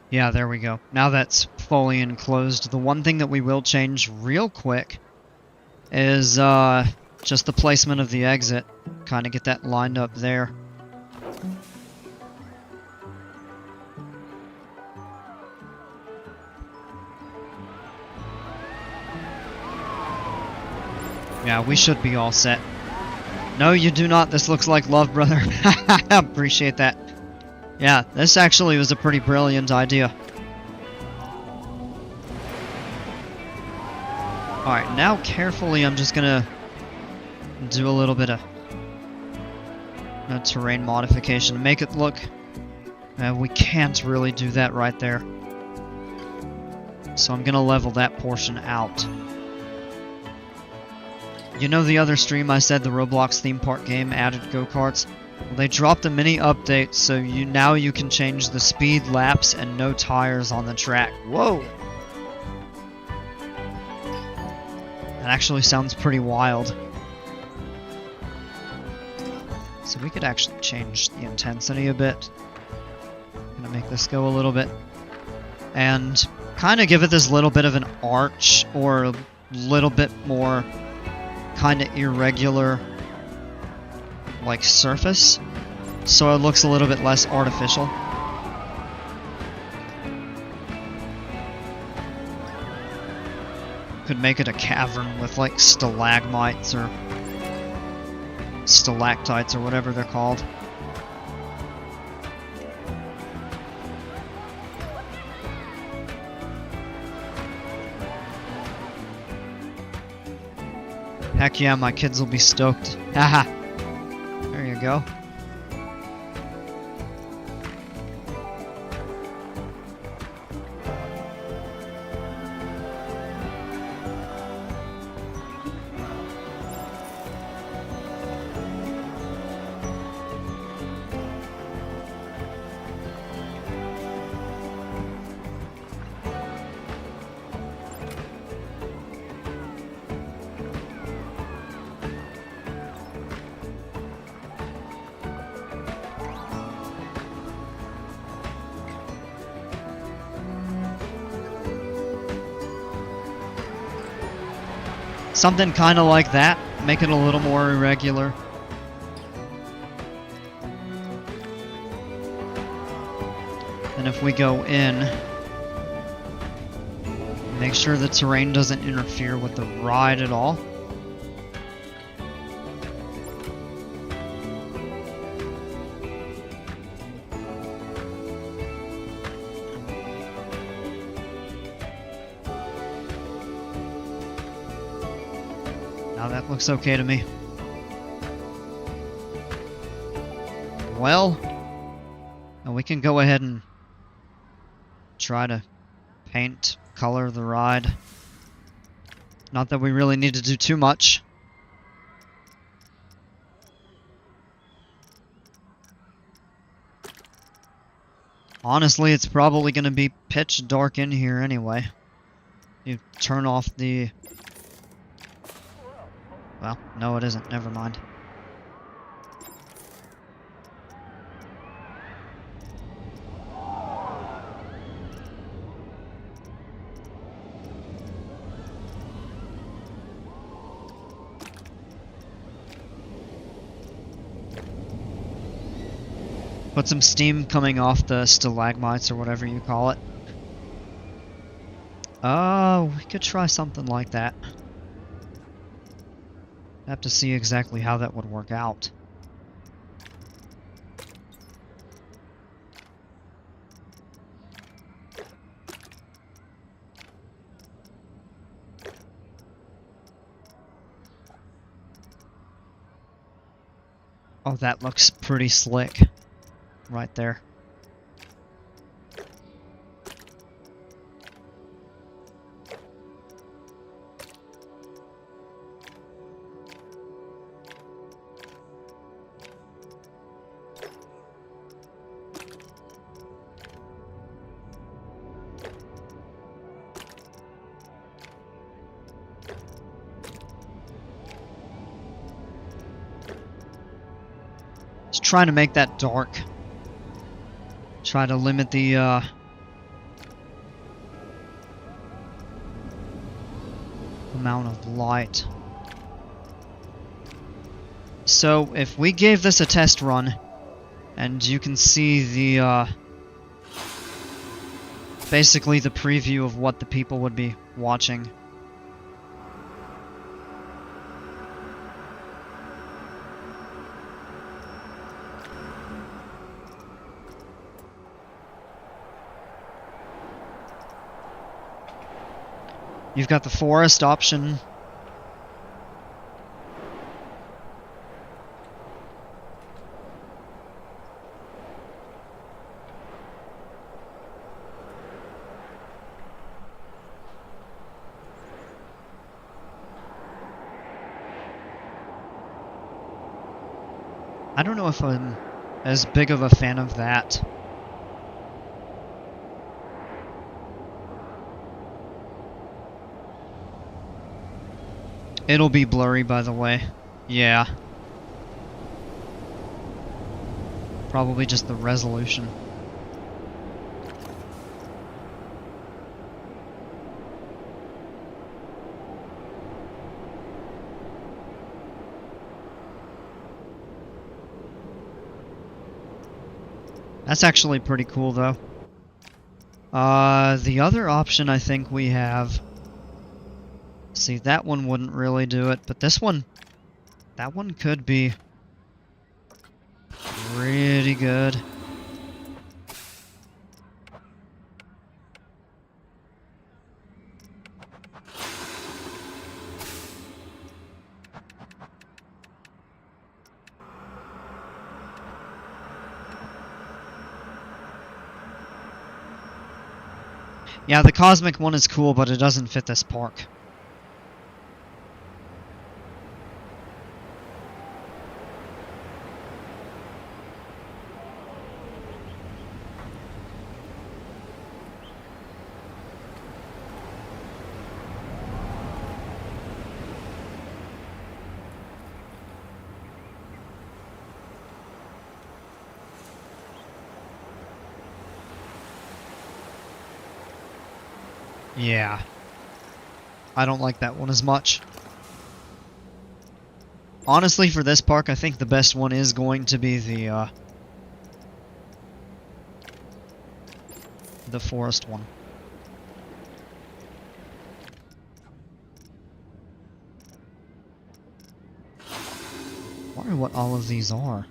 Yeah, there we go. Now that's fully enclosed. The one thing that we will change real quick is just the placement of the exit. Kind of get that lined up there. Yeah, we should be all set. No, you do not. This looks like love, brother. Appreciate that. Yeah, this actually was a pretty brilliant idea. Alright, now carefully I'm just gonna do a little bit of terrain modification to make it look... we can't really do that right there. So I'm gonna level that portion out. You know the other stream I said the Roblox theme park game added go-karts? Well, they dropped a mini update, so now you can change the speed, laps, and no tires on the track. Whoa! That actually sounds pretty wild. So we could actually change the intensity a bit. I'm gonna make this go a little bit. And kind of give it this little bit of an arch, or a little bit more kind of irregular like surface, so it looks a little bit less artificial. Could make it a cavern with like stalagmites or stalactites or whatever they're called. Heck yeah, my kids will be stoked. Haha. There you go. Something kind of like that, make it a little more irregular. And if we go in, make sure the terrain doesn't interfere with the ride at all. Now that looks okay to me. Well, we can go ahead and try to paint, color the ride. Not that we really need to do too much. Honestly, it's probably going to be pitch dark in here anyway. You turn off the... Well, no it isn't. Never mind. Put some steam coming off the stalagmites or whatever you call it. We could try something like that. Have to see exactly how that would work out. Oh, that looks pretty slick. Right there. Just trying to make that dark. Try to limit the amount of light. So if we gave this a test run, and you can see the basically the preview of what the people would be watching. You've got the forest option. I don't know if I'm as big of a fan of that. It'll be blurry, by the way. Yeah. Probably just the resolution. That's actually pretty cool, though. The other option I think we have... See, that one wouldn't really do it, but this one... That one could be... pretty good. Yeah, the cosmic one is cool, but it doesn't fit this park. Yeah. I don't like that one as much. Honestly, for this park, I think the best one is going to be the forest one. I wonder what all of these are.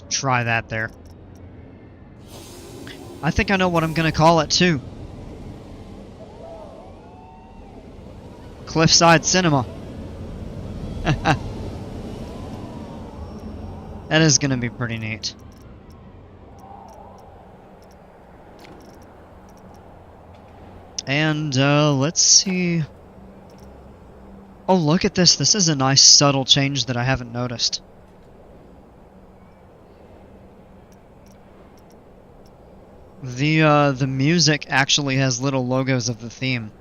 Try that there. I think I know what I'm gonna call it too. Cliffside Cinema. That is gonna be pretty neat. And let's see. Oh, look at this. This is a nice subtle change that I haven't noticed. The music actually has little logos of the theme.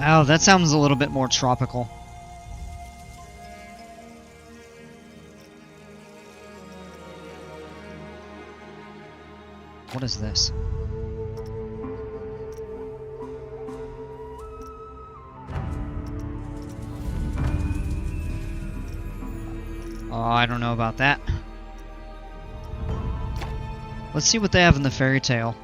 Oh, that sounds a little bit more tropical. What is this? Oh, I don't know about that. Let's see what they have in the fairy tale.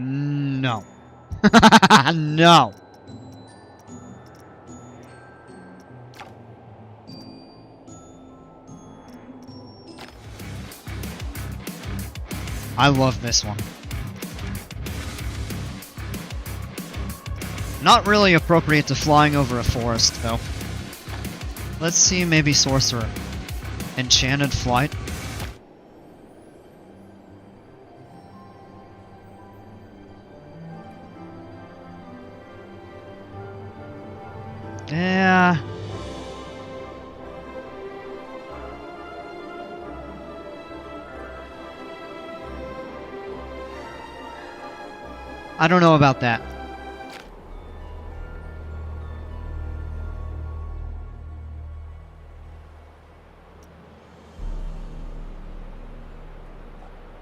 No. No. I love this one. Not really appropriate to flying over a forest, though. Let's see, maybe Sorcerer. Enchanted Flight. Yeah. I don't know about that.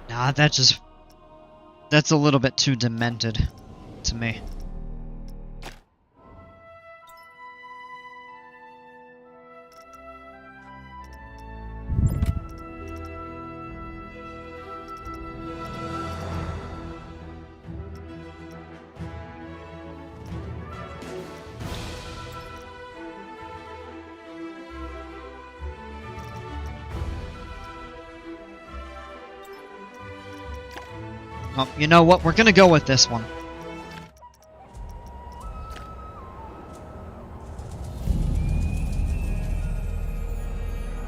Nah, that's a little bit too demented to me. Oh, you know what? We're gonna go with this one.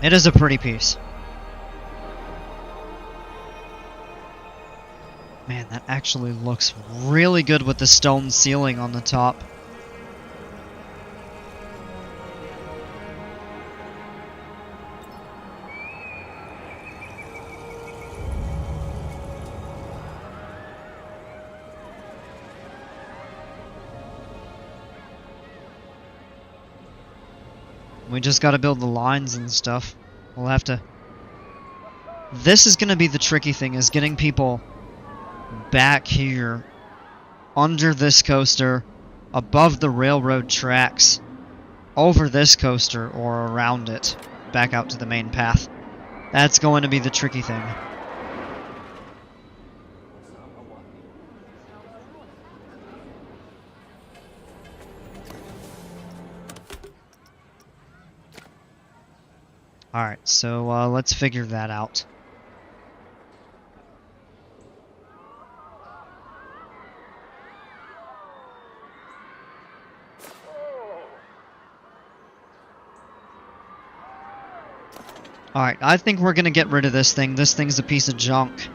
It is a pretty piece. Man, that actually looks really good with the stone ceiling on the top. We just gotta build the lines and stuff. We'll have to... This is gonna be the tricky thing, is getting people back here, under this coaster, above the railroad tracks, over this coaster, or around it, back out to the main path. That's going to be the tricky thing. Alright, so let's figure that out. Alright, I think we're gonna get rid of this thing. This thing's a piece of junk.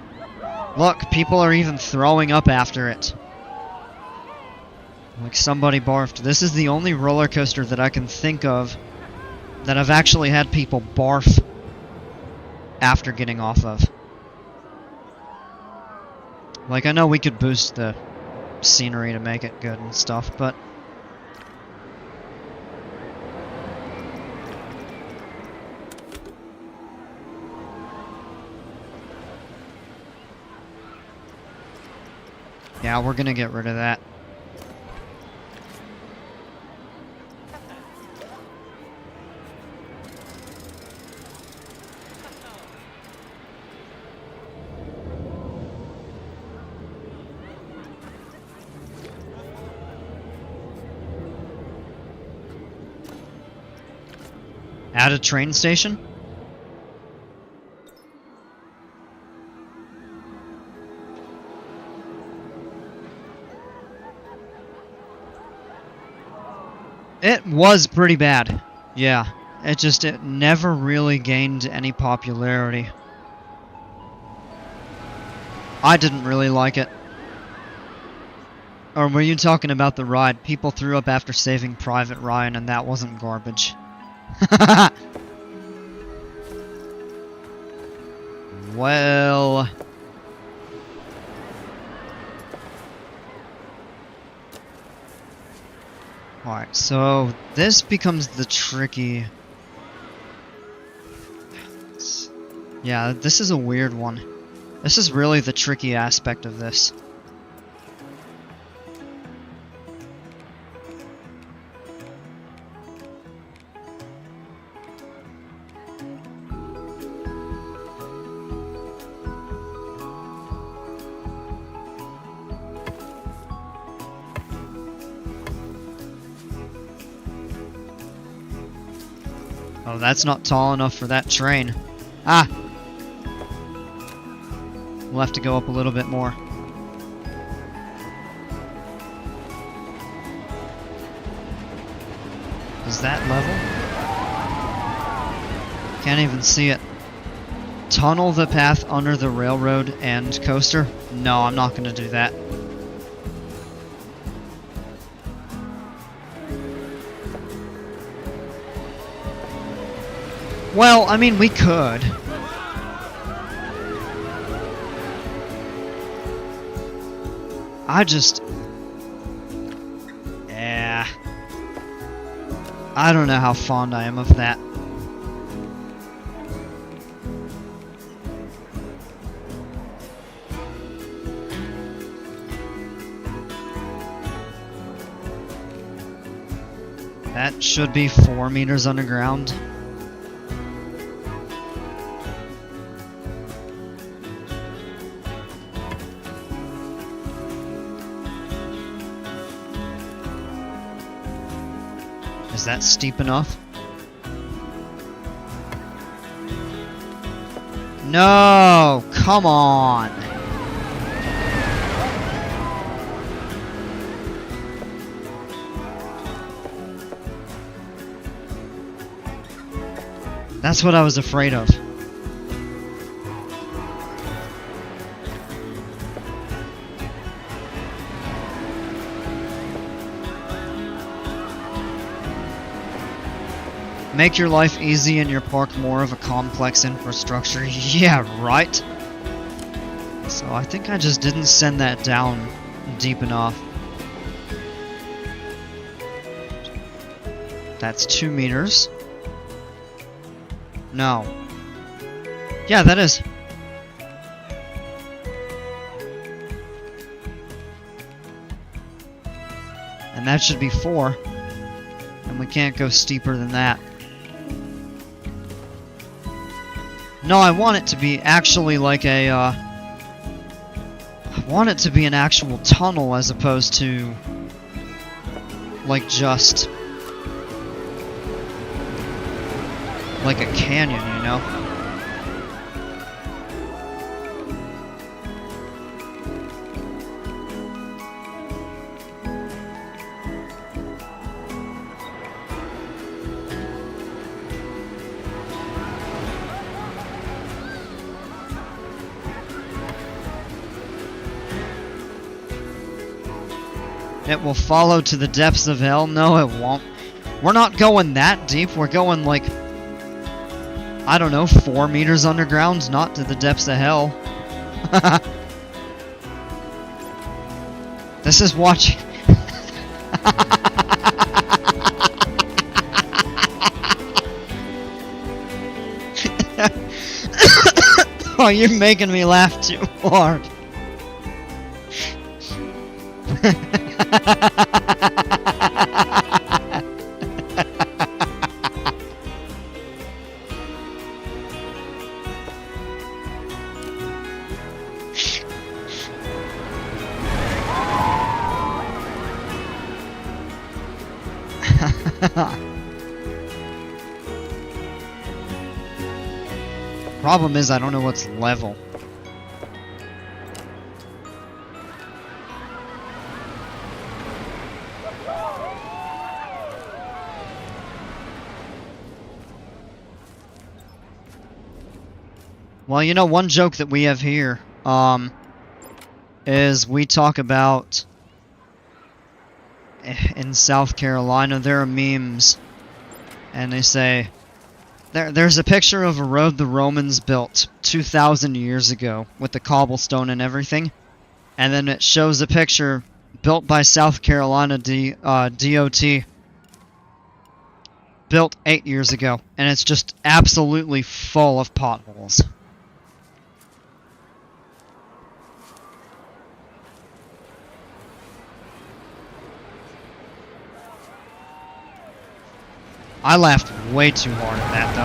Look, people are even throwing up after it. Like somebody barfed. This is the only roller coaster that I can think of that I've actually had people barf after getting off of. Like, I know we could boost the scenery to make it good and stuff, but... yeah, we're gonna get rid of that. At a train station? It was pretty bad. Yeah. It never really gained any popularity. I didn't really like it. Or were you talking about the ride? People threw up after saving Private Ryan, and that wasn't garbage. Well... Alright, so this becomes the tricky... Yeah, this is a weird one. This is really the tricky aspect of this. Oh, that's not tall enough for that train. Ah! We'll have to go up a little bit more. Is that level? Can't even see it. Tunnel the path under the railroad and coaster? No, I'm not going to do that. Well, I mean, we could. Yeah. I don't know how fond I am of that. That should be 4 meters underground. Is that steep enough? No! Come on! That's what I was afraid of. Make your life easy and your park more of a complex infrastructure. Yeah, right? So I think I just didn't send that down deep enough. That's 2 meters. No. Yeah, that is. And that should be 4. And we can't go steeper than that. No, I want it to be actually like a, I want it to be an actual tunnel as opposed to, like, just, like a canyon, you know? It will follow to the depths of hell? No, it won't. We're not going that deep. We're going, like, I don't know, 4 meters underground, not to the depths of hell. This is watching. Oh, you're making me laugh too hard. Problem is, I don't know what's level. Well, you know, one joke that we have here, is we talk about in South Carolina there are memes, and they say there's a picture of a road the Romans built 2,000 years ago with the cobblestone and everything, and then it shows a picture built by South Carolina DOT, built 8 years ago, and it's just absolutely full of potholes. I laughed way too hard at that,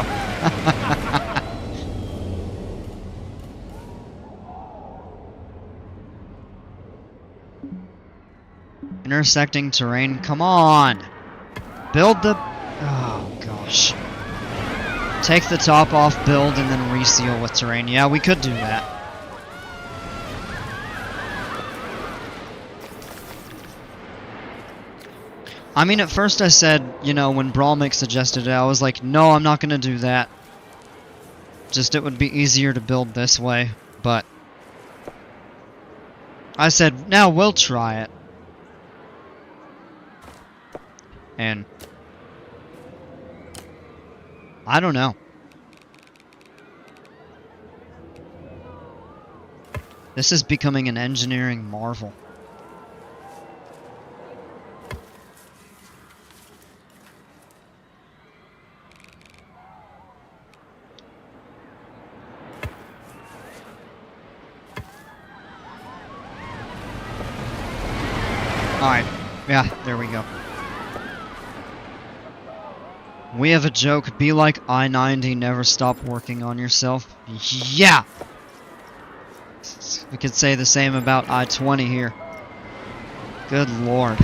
though. Intersecting terrain, come on! Build the... Oh, gosh. Take the top off, build, and then reseal with terrain. Yeah, we could do that. I mean, at first I said, you know, when Brawlmix suggested it, I was like, no, I'm not gonna do that. Just it would be easier to build this way, but... I said, now we'll try it. And... I don't know. This is becoming an engineering marvel. Alright. Yeah, there we go. We have a joke. Be like I-90, never stop working on yourself. Yeah! We could say the same about I-20 here. Good lord.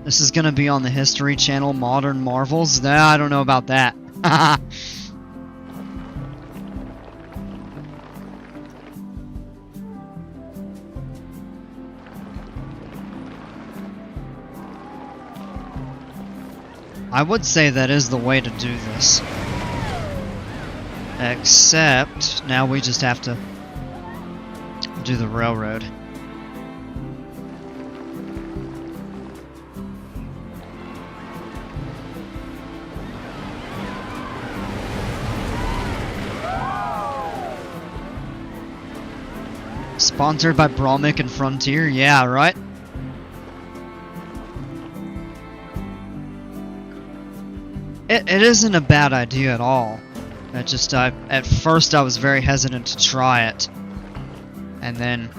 This is gonna be on the History Channel, Modern Marvels? Nah, I don't know about that. I would say that is the way to do this. Except, now we just have to do the railroad. Sponsored by Brawlmix and Frontier? Yeah, right? It isn't a bad idea at all. It just, at first I was very hesitant to try it. And then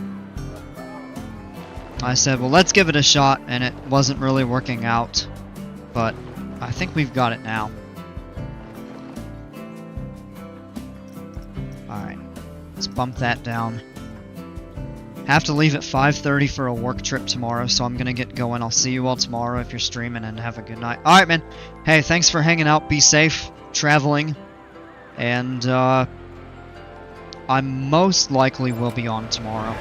I said, well, let's give it a shot, and it wasn't really working out. But I think we've got it now. Alright, let's bump that down. Have to leave at 5:30 for a work trip tomorrow, so I'm gonna get going. I'll see you all tomorrow if you're streaming, and have a good night. Alright, man. Hey, thanks for hanging out. Be safe, traveling, and I most likely will be on tomorrow.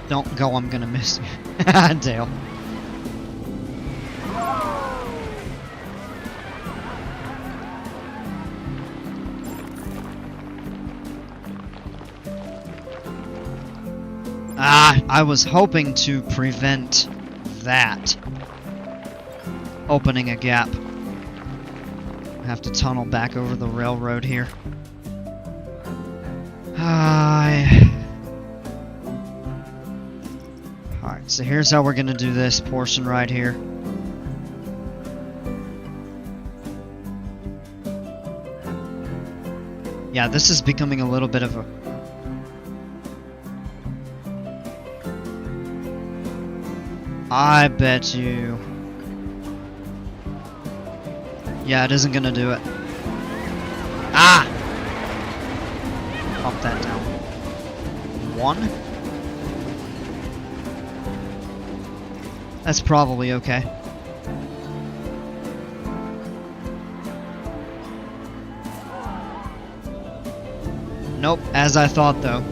Don't go, I'm gonna miss you. Dale. I was hoping to prevent that opening a gap. I have to tunnel back over the railroad here. Alright, so here's how we're gonna do this portion right here. Yeah, this is becoming a little bit of a... I bet you. Yeah, it isn't gonna do it. Ah! Pump that down. 1? That's probably okay. Nope, as I thought though.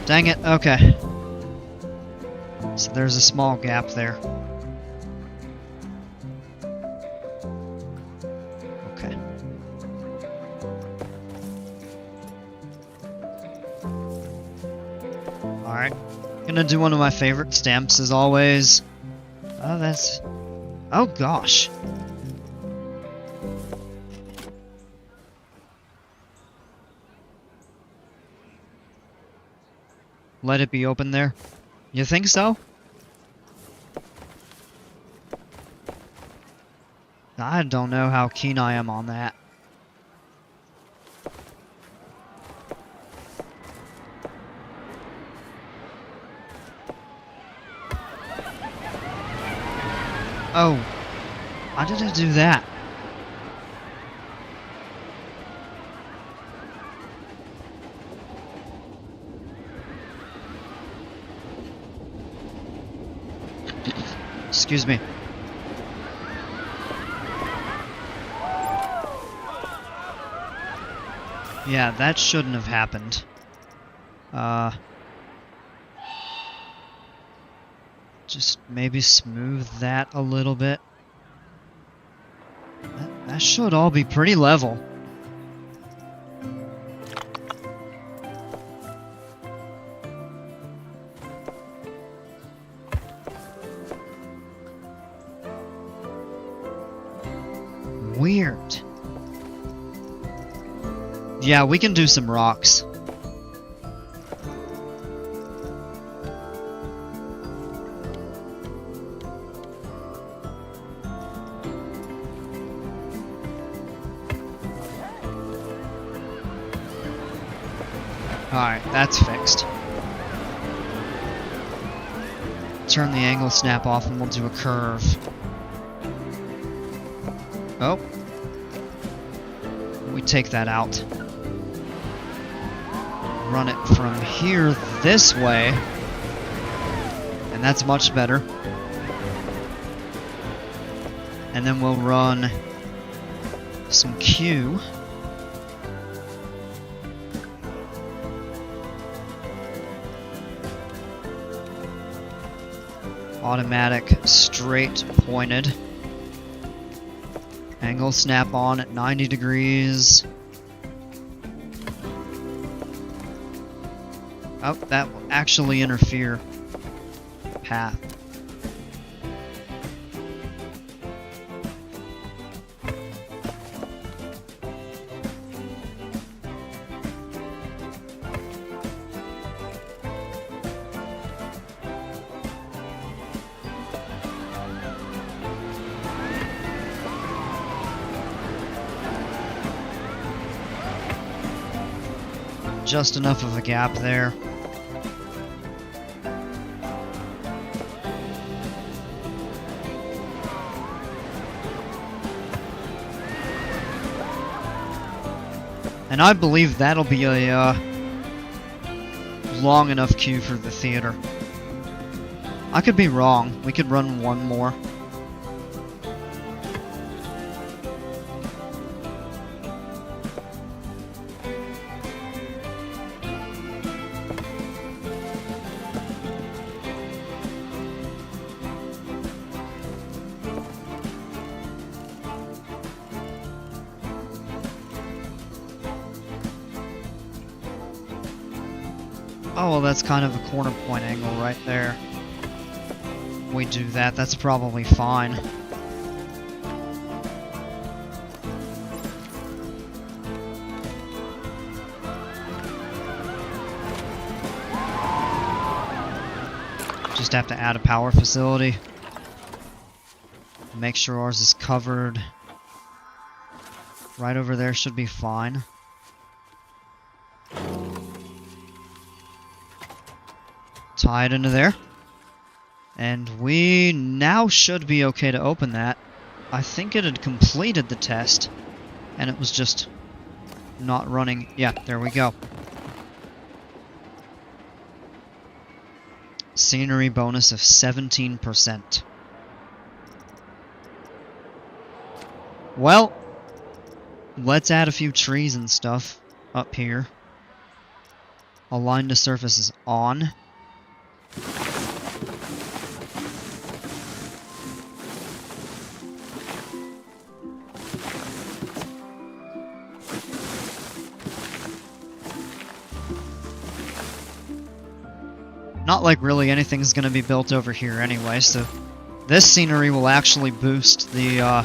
Dang it, okay. So there's a small gap there. Okay. Alright. Gonna do one of my favorite stamps as always. Oh, that's... Oh gosh. Let it be open there. You think so? I don't know how keen I am on that. Oh. Why did I do that? Excuse me. Yeah, that shouldn't have happened. Just maybe smooth that a little bit. That should all be pretty level. Weird. Yeah, we can do some rocks. Alright, that's fixed. Turn the angle snap off and we'll do a curve. Oh. We take that out. Run it from here this way. And that's much better. And then we'll run some Q. Automatic, straight pointed. Angle snap on at 90 degrees. Oh, that will actually interfere. Path. Just enough of a gap there. And I believe that'll be a long enough queue for the theater. I could be wrong. We could run one more. Oh, well, that's kind of a corner point angle right there. We do that, that's probably fine. Just have to add a power facility. Make sure ours is covered. Right over there should be fine. tie it into there. And we now should be okay to open that. I think it had completed the test, and it was just not running. Yeah, there we go. Scenery bonus of 17%. Well, let's add a few trees and stuff up here. Align to surface is on. Not like really anything's going to be built over here anyway, so this scenery will actually boost the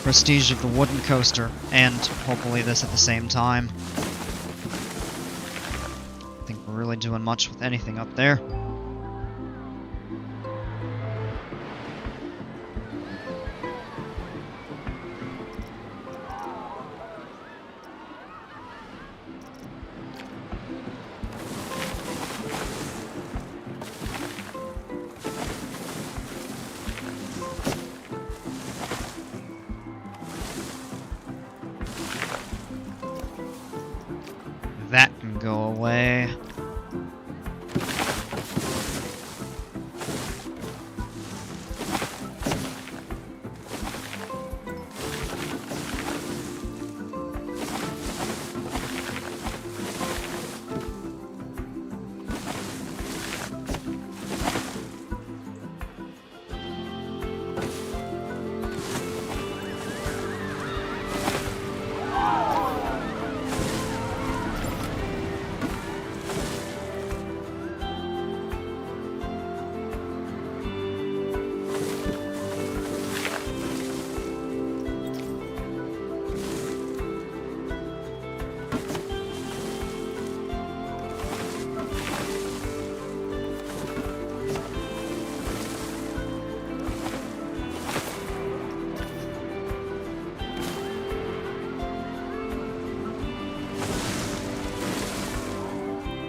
prestige of the wooden coaster, and hopefully this at the same time. I don't think we're really doing much with anything up there. That can go away.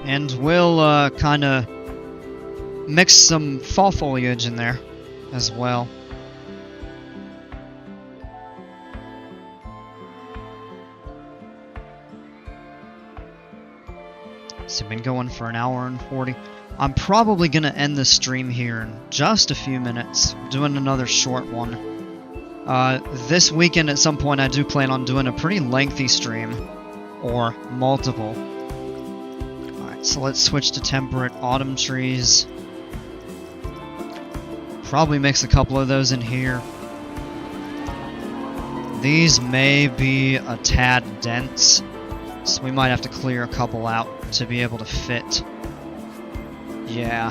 And we'll kind of mix some fall foliage in there as well. So I've been going for an hour and 40. I'm probably going to end the stream here in just a few minutes, doing another short one. This weekend at some point I do plan on doing a pretty lengthy stream, or multiple. So let's switch to temperate autumn trees. Probably mix a couple of those in here. These may be a tad dense, so we might have to clear a couple out to be able to fit. Yeah.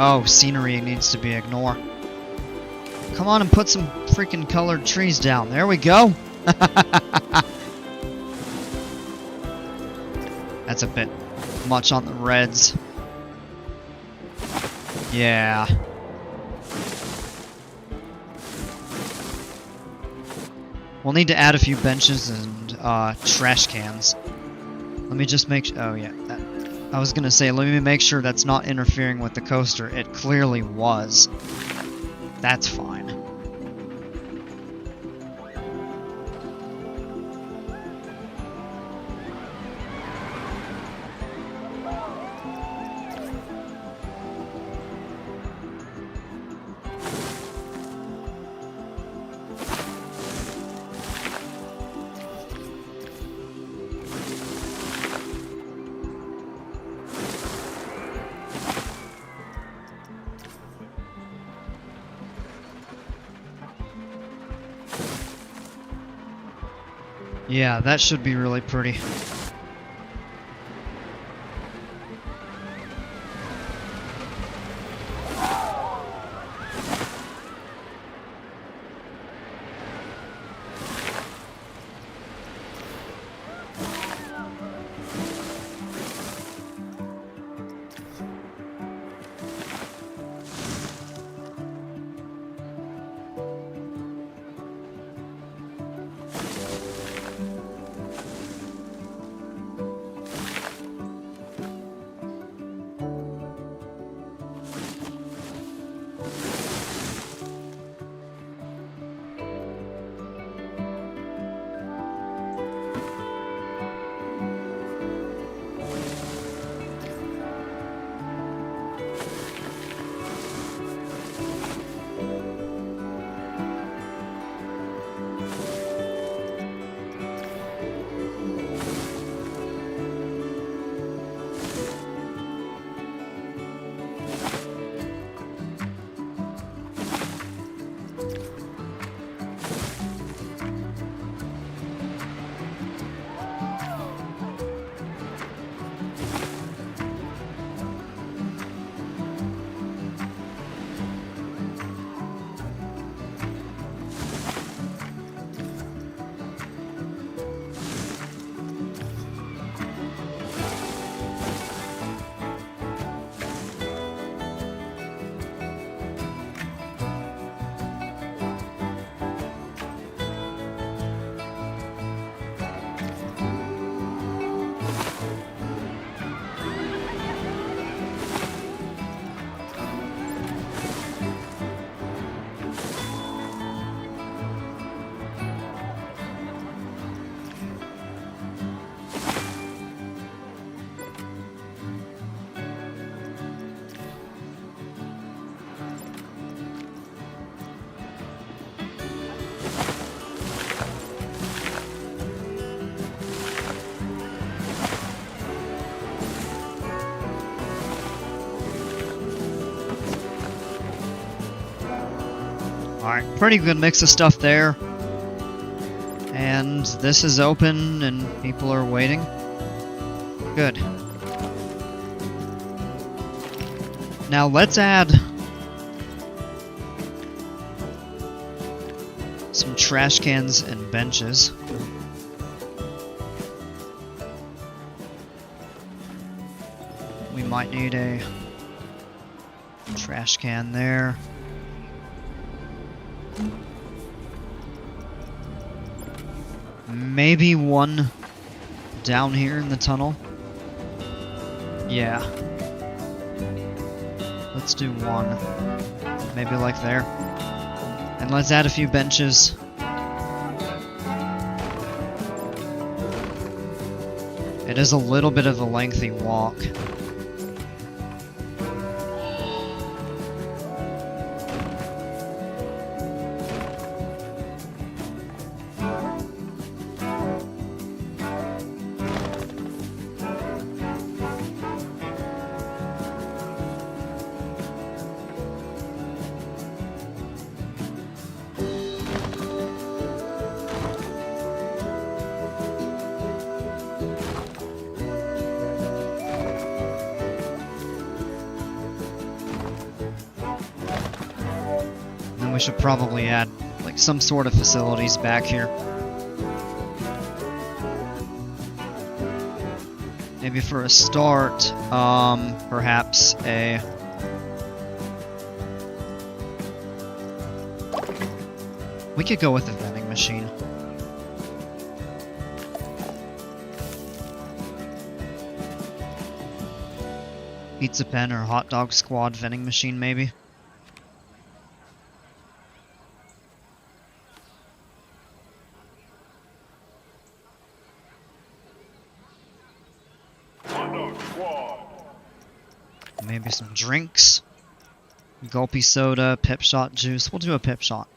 Oh, scenery needs to be ignored. Come on and put some freaking colored trees down. There we go. That's a bit much on the reds. Yeah. We'll need to add a few benches and trash cans. Let me just make sure. Oh, yeah. I was gonna say, let me make sure that's not interfering with the coaster. It clearly was. That's fine. Yeah, that should be really pretty. Alright, pretty good mix of stuff there. And this is open and people are waiting. Good. Now let's add some trash cans and benches. We might need a trash can there. Maybe one down here in the tunnel. Yeah. Let's do one. Maybe like there. And let's add a few benches. It is a little bit of a lengthy walk. We should probably add like some sort of facilities back here. Maybe for a start, perhaps a we could go with a vending machine. Pizza pen or hot dog squad vending machine maybe. Maybe some drinks. Gulpy soda, pip shot juice. We'll do a pip shot.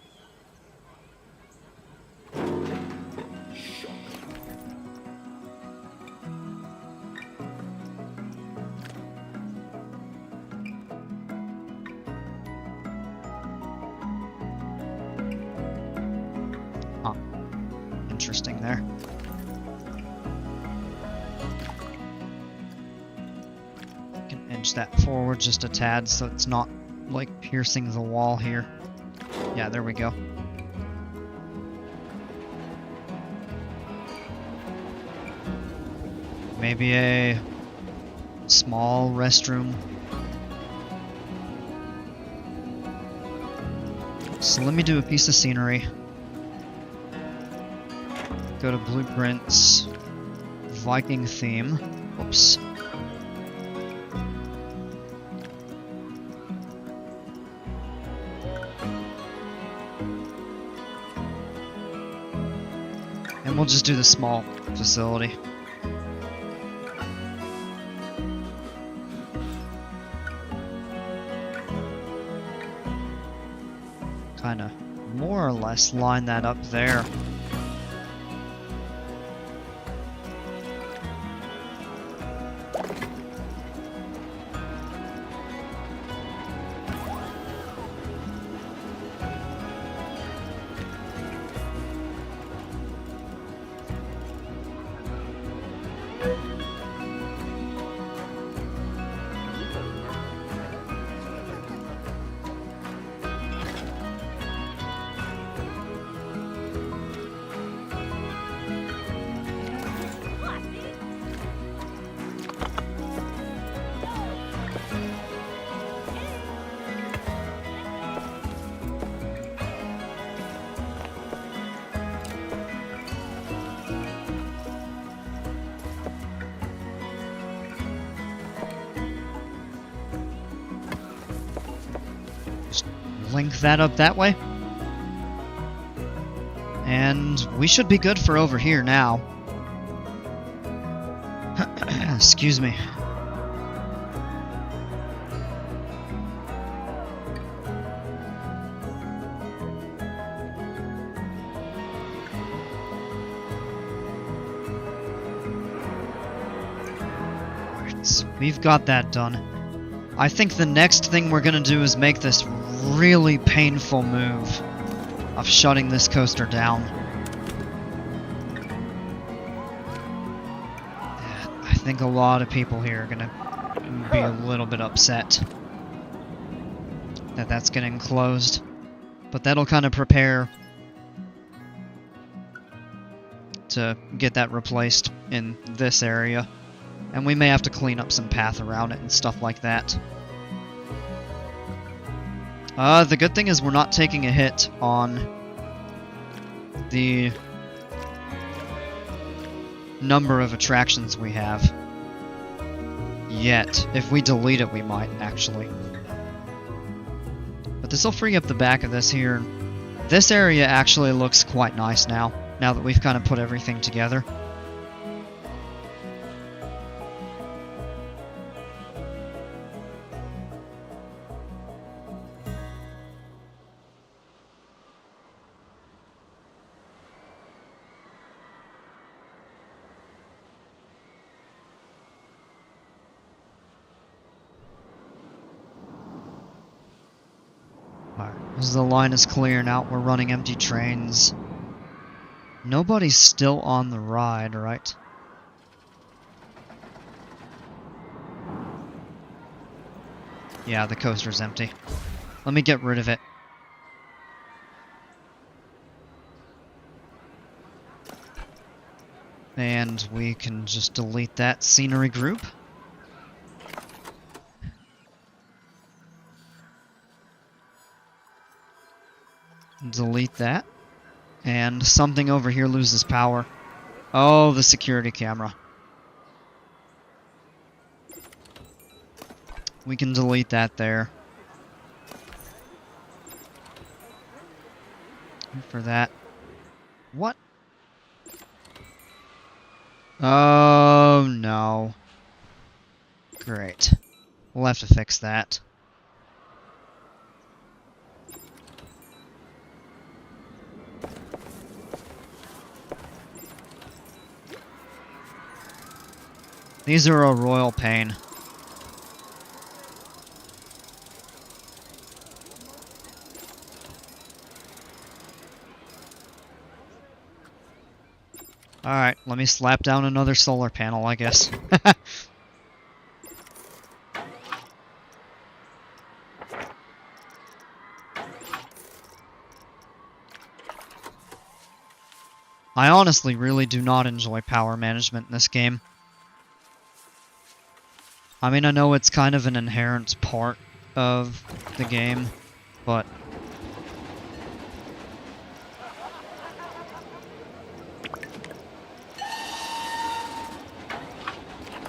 Huh. Interesting there. That forward just a tad so it's not like piercing the wall here. Yeah, there we go. Maybe a small restroom. So let me do a piece of scenery. Go to blueprints, Viking theme. Whoops. And we'll just do the small facility. Kinda more or less line that up there. Link that up that way. And we should be good for over here now. Excuse me. Alright, so we've got that done. I think the next thing we're gonna do is make this really painful move. of shutting this coaster down. I think a lot of people here are gonna be a little bit upset that that's getting closed, but that'll kind of prepare to get that replaced in this area, and we may have to clean up some path around it and stuff like that. The good thing is we're not taking a hit on the number of attractions we have yet. If we delete it, we might, actually. But this will free up the back of this here. This area actually looks quite nice now that we've kind of put everything together. Alright, as the line is clear now, we're running empty trains. Nobody's still on the ride, right? Yeah, the coaster's empty. Let me get rid of it. And we can just delete that scenery group. Delete that. And something over here loses power. Oh, the security camera. We can delete that there. For that. What? Oh, no. Great. We'll have to fix that. These are a royal pain. Alright, let me slap down another solar panel, I guess. I honestly really do not enjoy power management in this game. I mean, I know it's kind of an inherent part of the game, but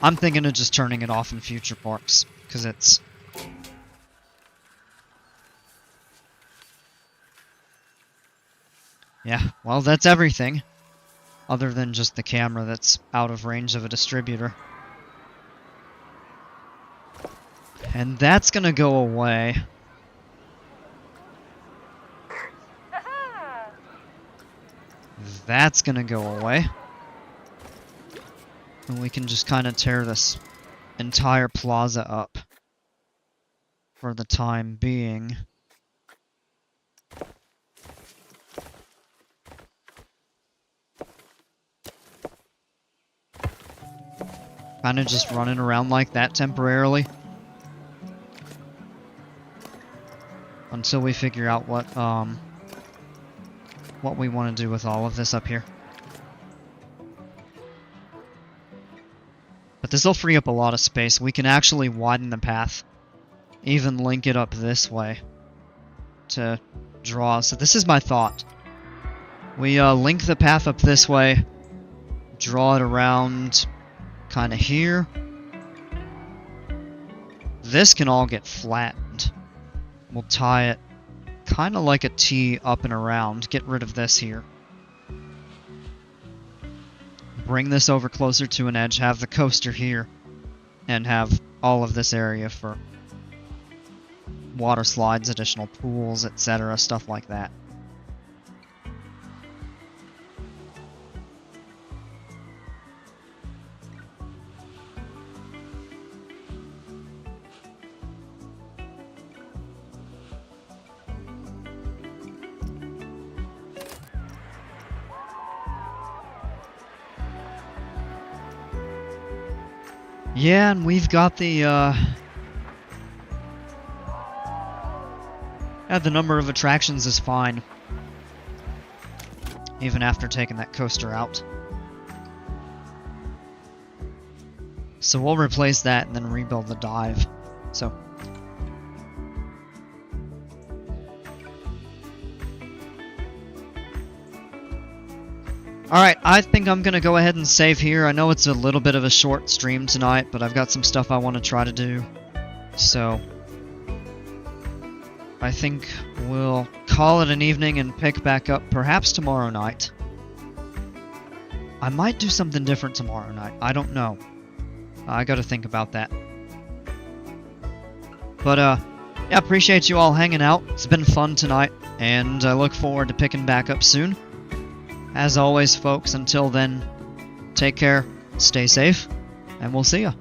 I'm thinking of just turning it off in future parks, because it's... Yeah, well, that's everything, other than just the camera that's out of range of a distributor. And that's gonna go away. That's gonna go away. And we can just kind of tear this entire plaza up for the time being. Kind of just running around like that temporarily. Until we figure out what we want to do with all of this up here. But this will free up a lot of space. We can actually widen the path. Even link it up this way to draw. So this is my thought. We link the path up this way, draw it around kind of here. This can all get flattened. We'll tie it kind of like a T up and around. Get rid of this here. Bring this over closer to an edge, have the coaster here, and have all of this area for water slides, additional pools, etc., stuff like that. Yeah, and we've got the, yeah, the number of attractions is fine. Even after taking that coaster out. So we'll replace that and then rebuild the dive. So. Alright, I think I'm gonna go ahead and save here. I know it's a little bit of a short stream tonight, but I've got some stuff I want to try to do. So, I think we'll call it an evening and pick back up perhaps tomorrow night. I might do something different tomorrow night. I don't know. I gotta think about that. But, yeah, appreciate you all hanging out. It's been fun tonight, and I look forward to picking back up soon. As always, folks, until then, take care, stay safe, and we'll see ya.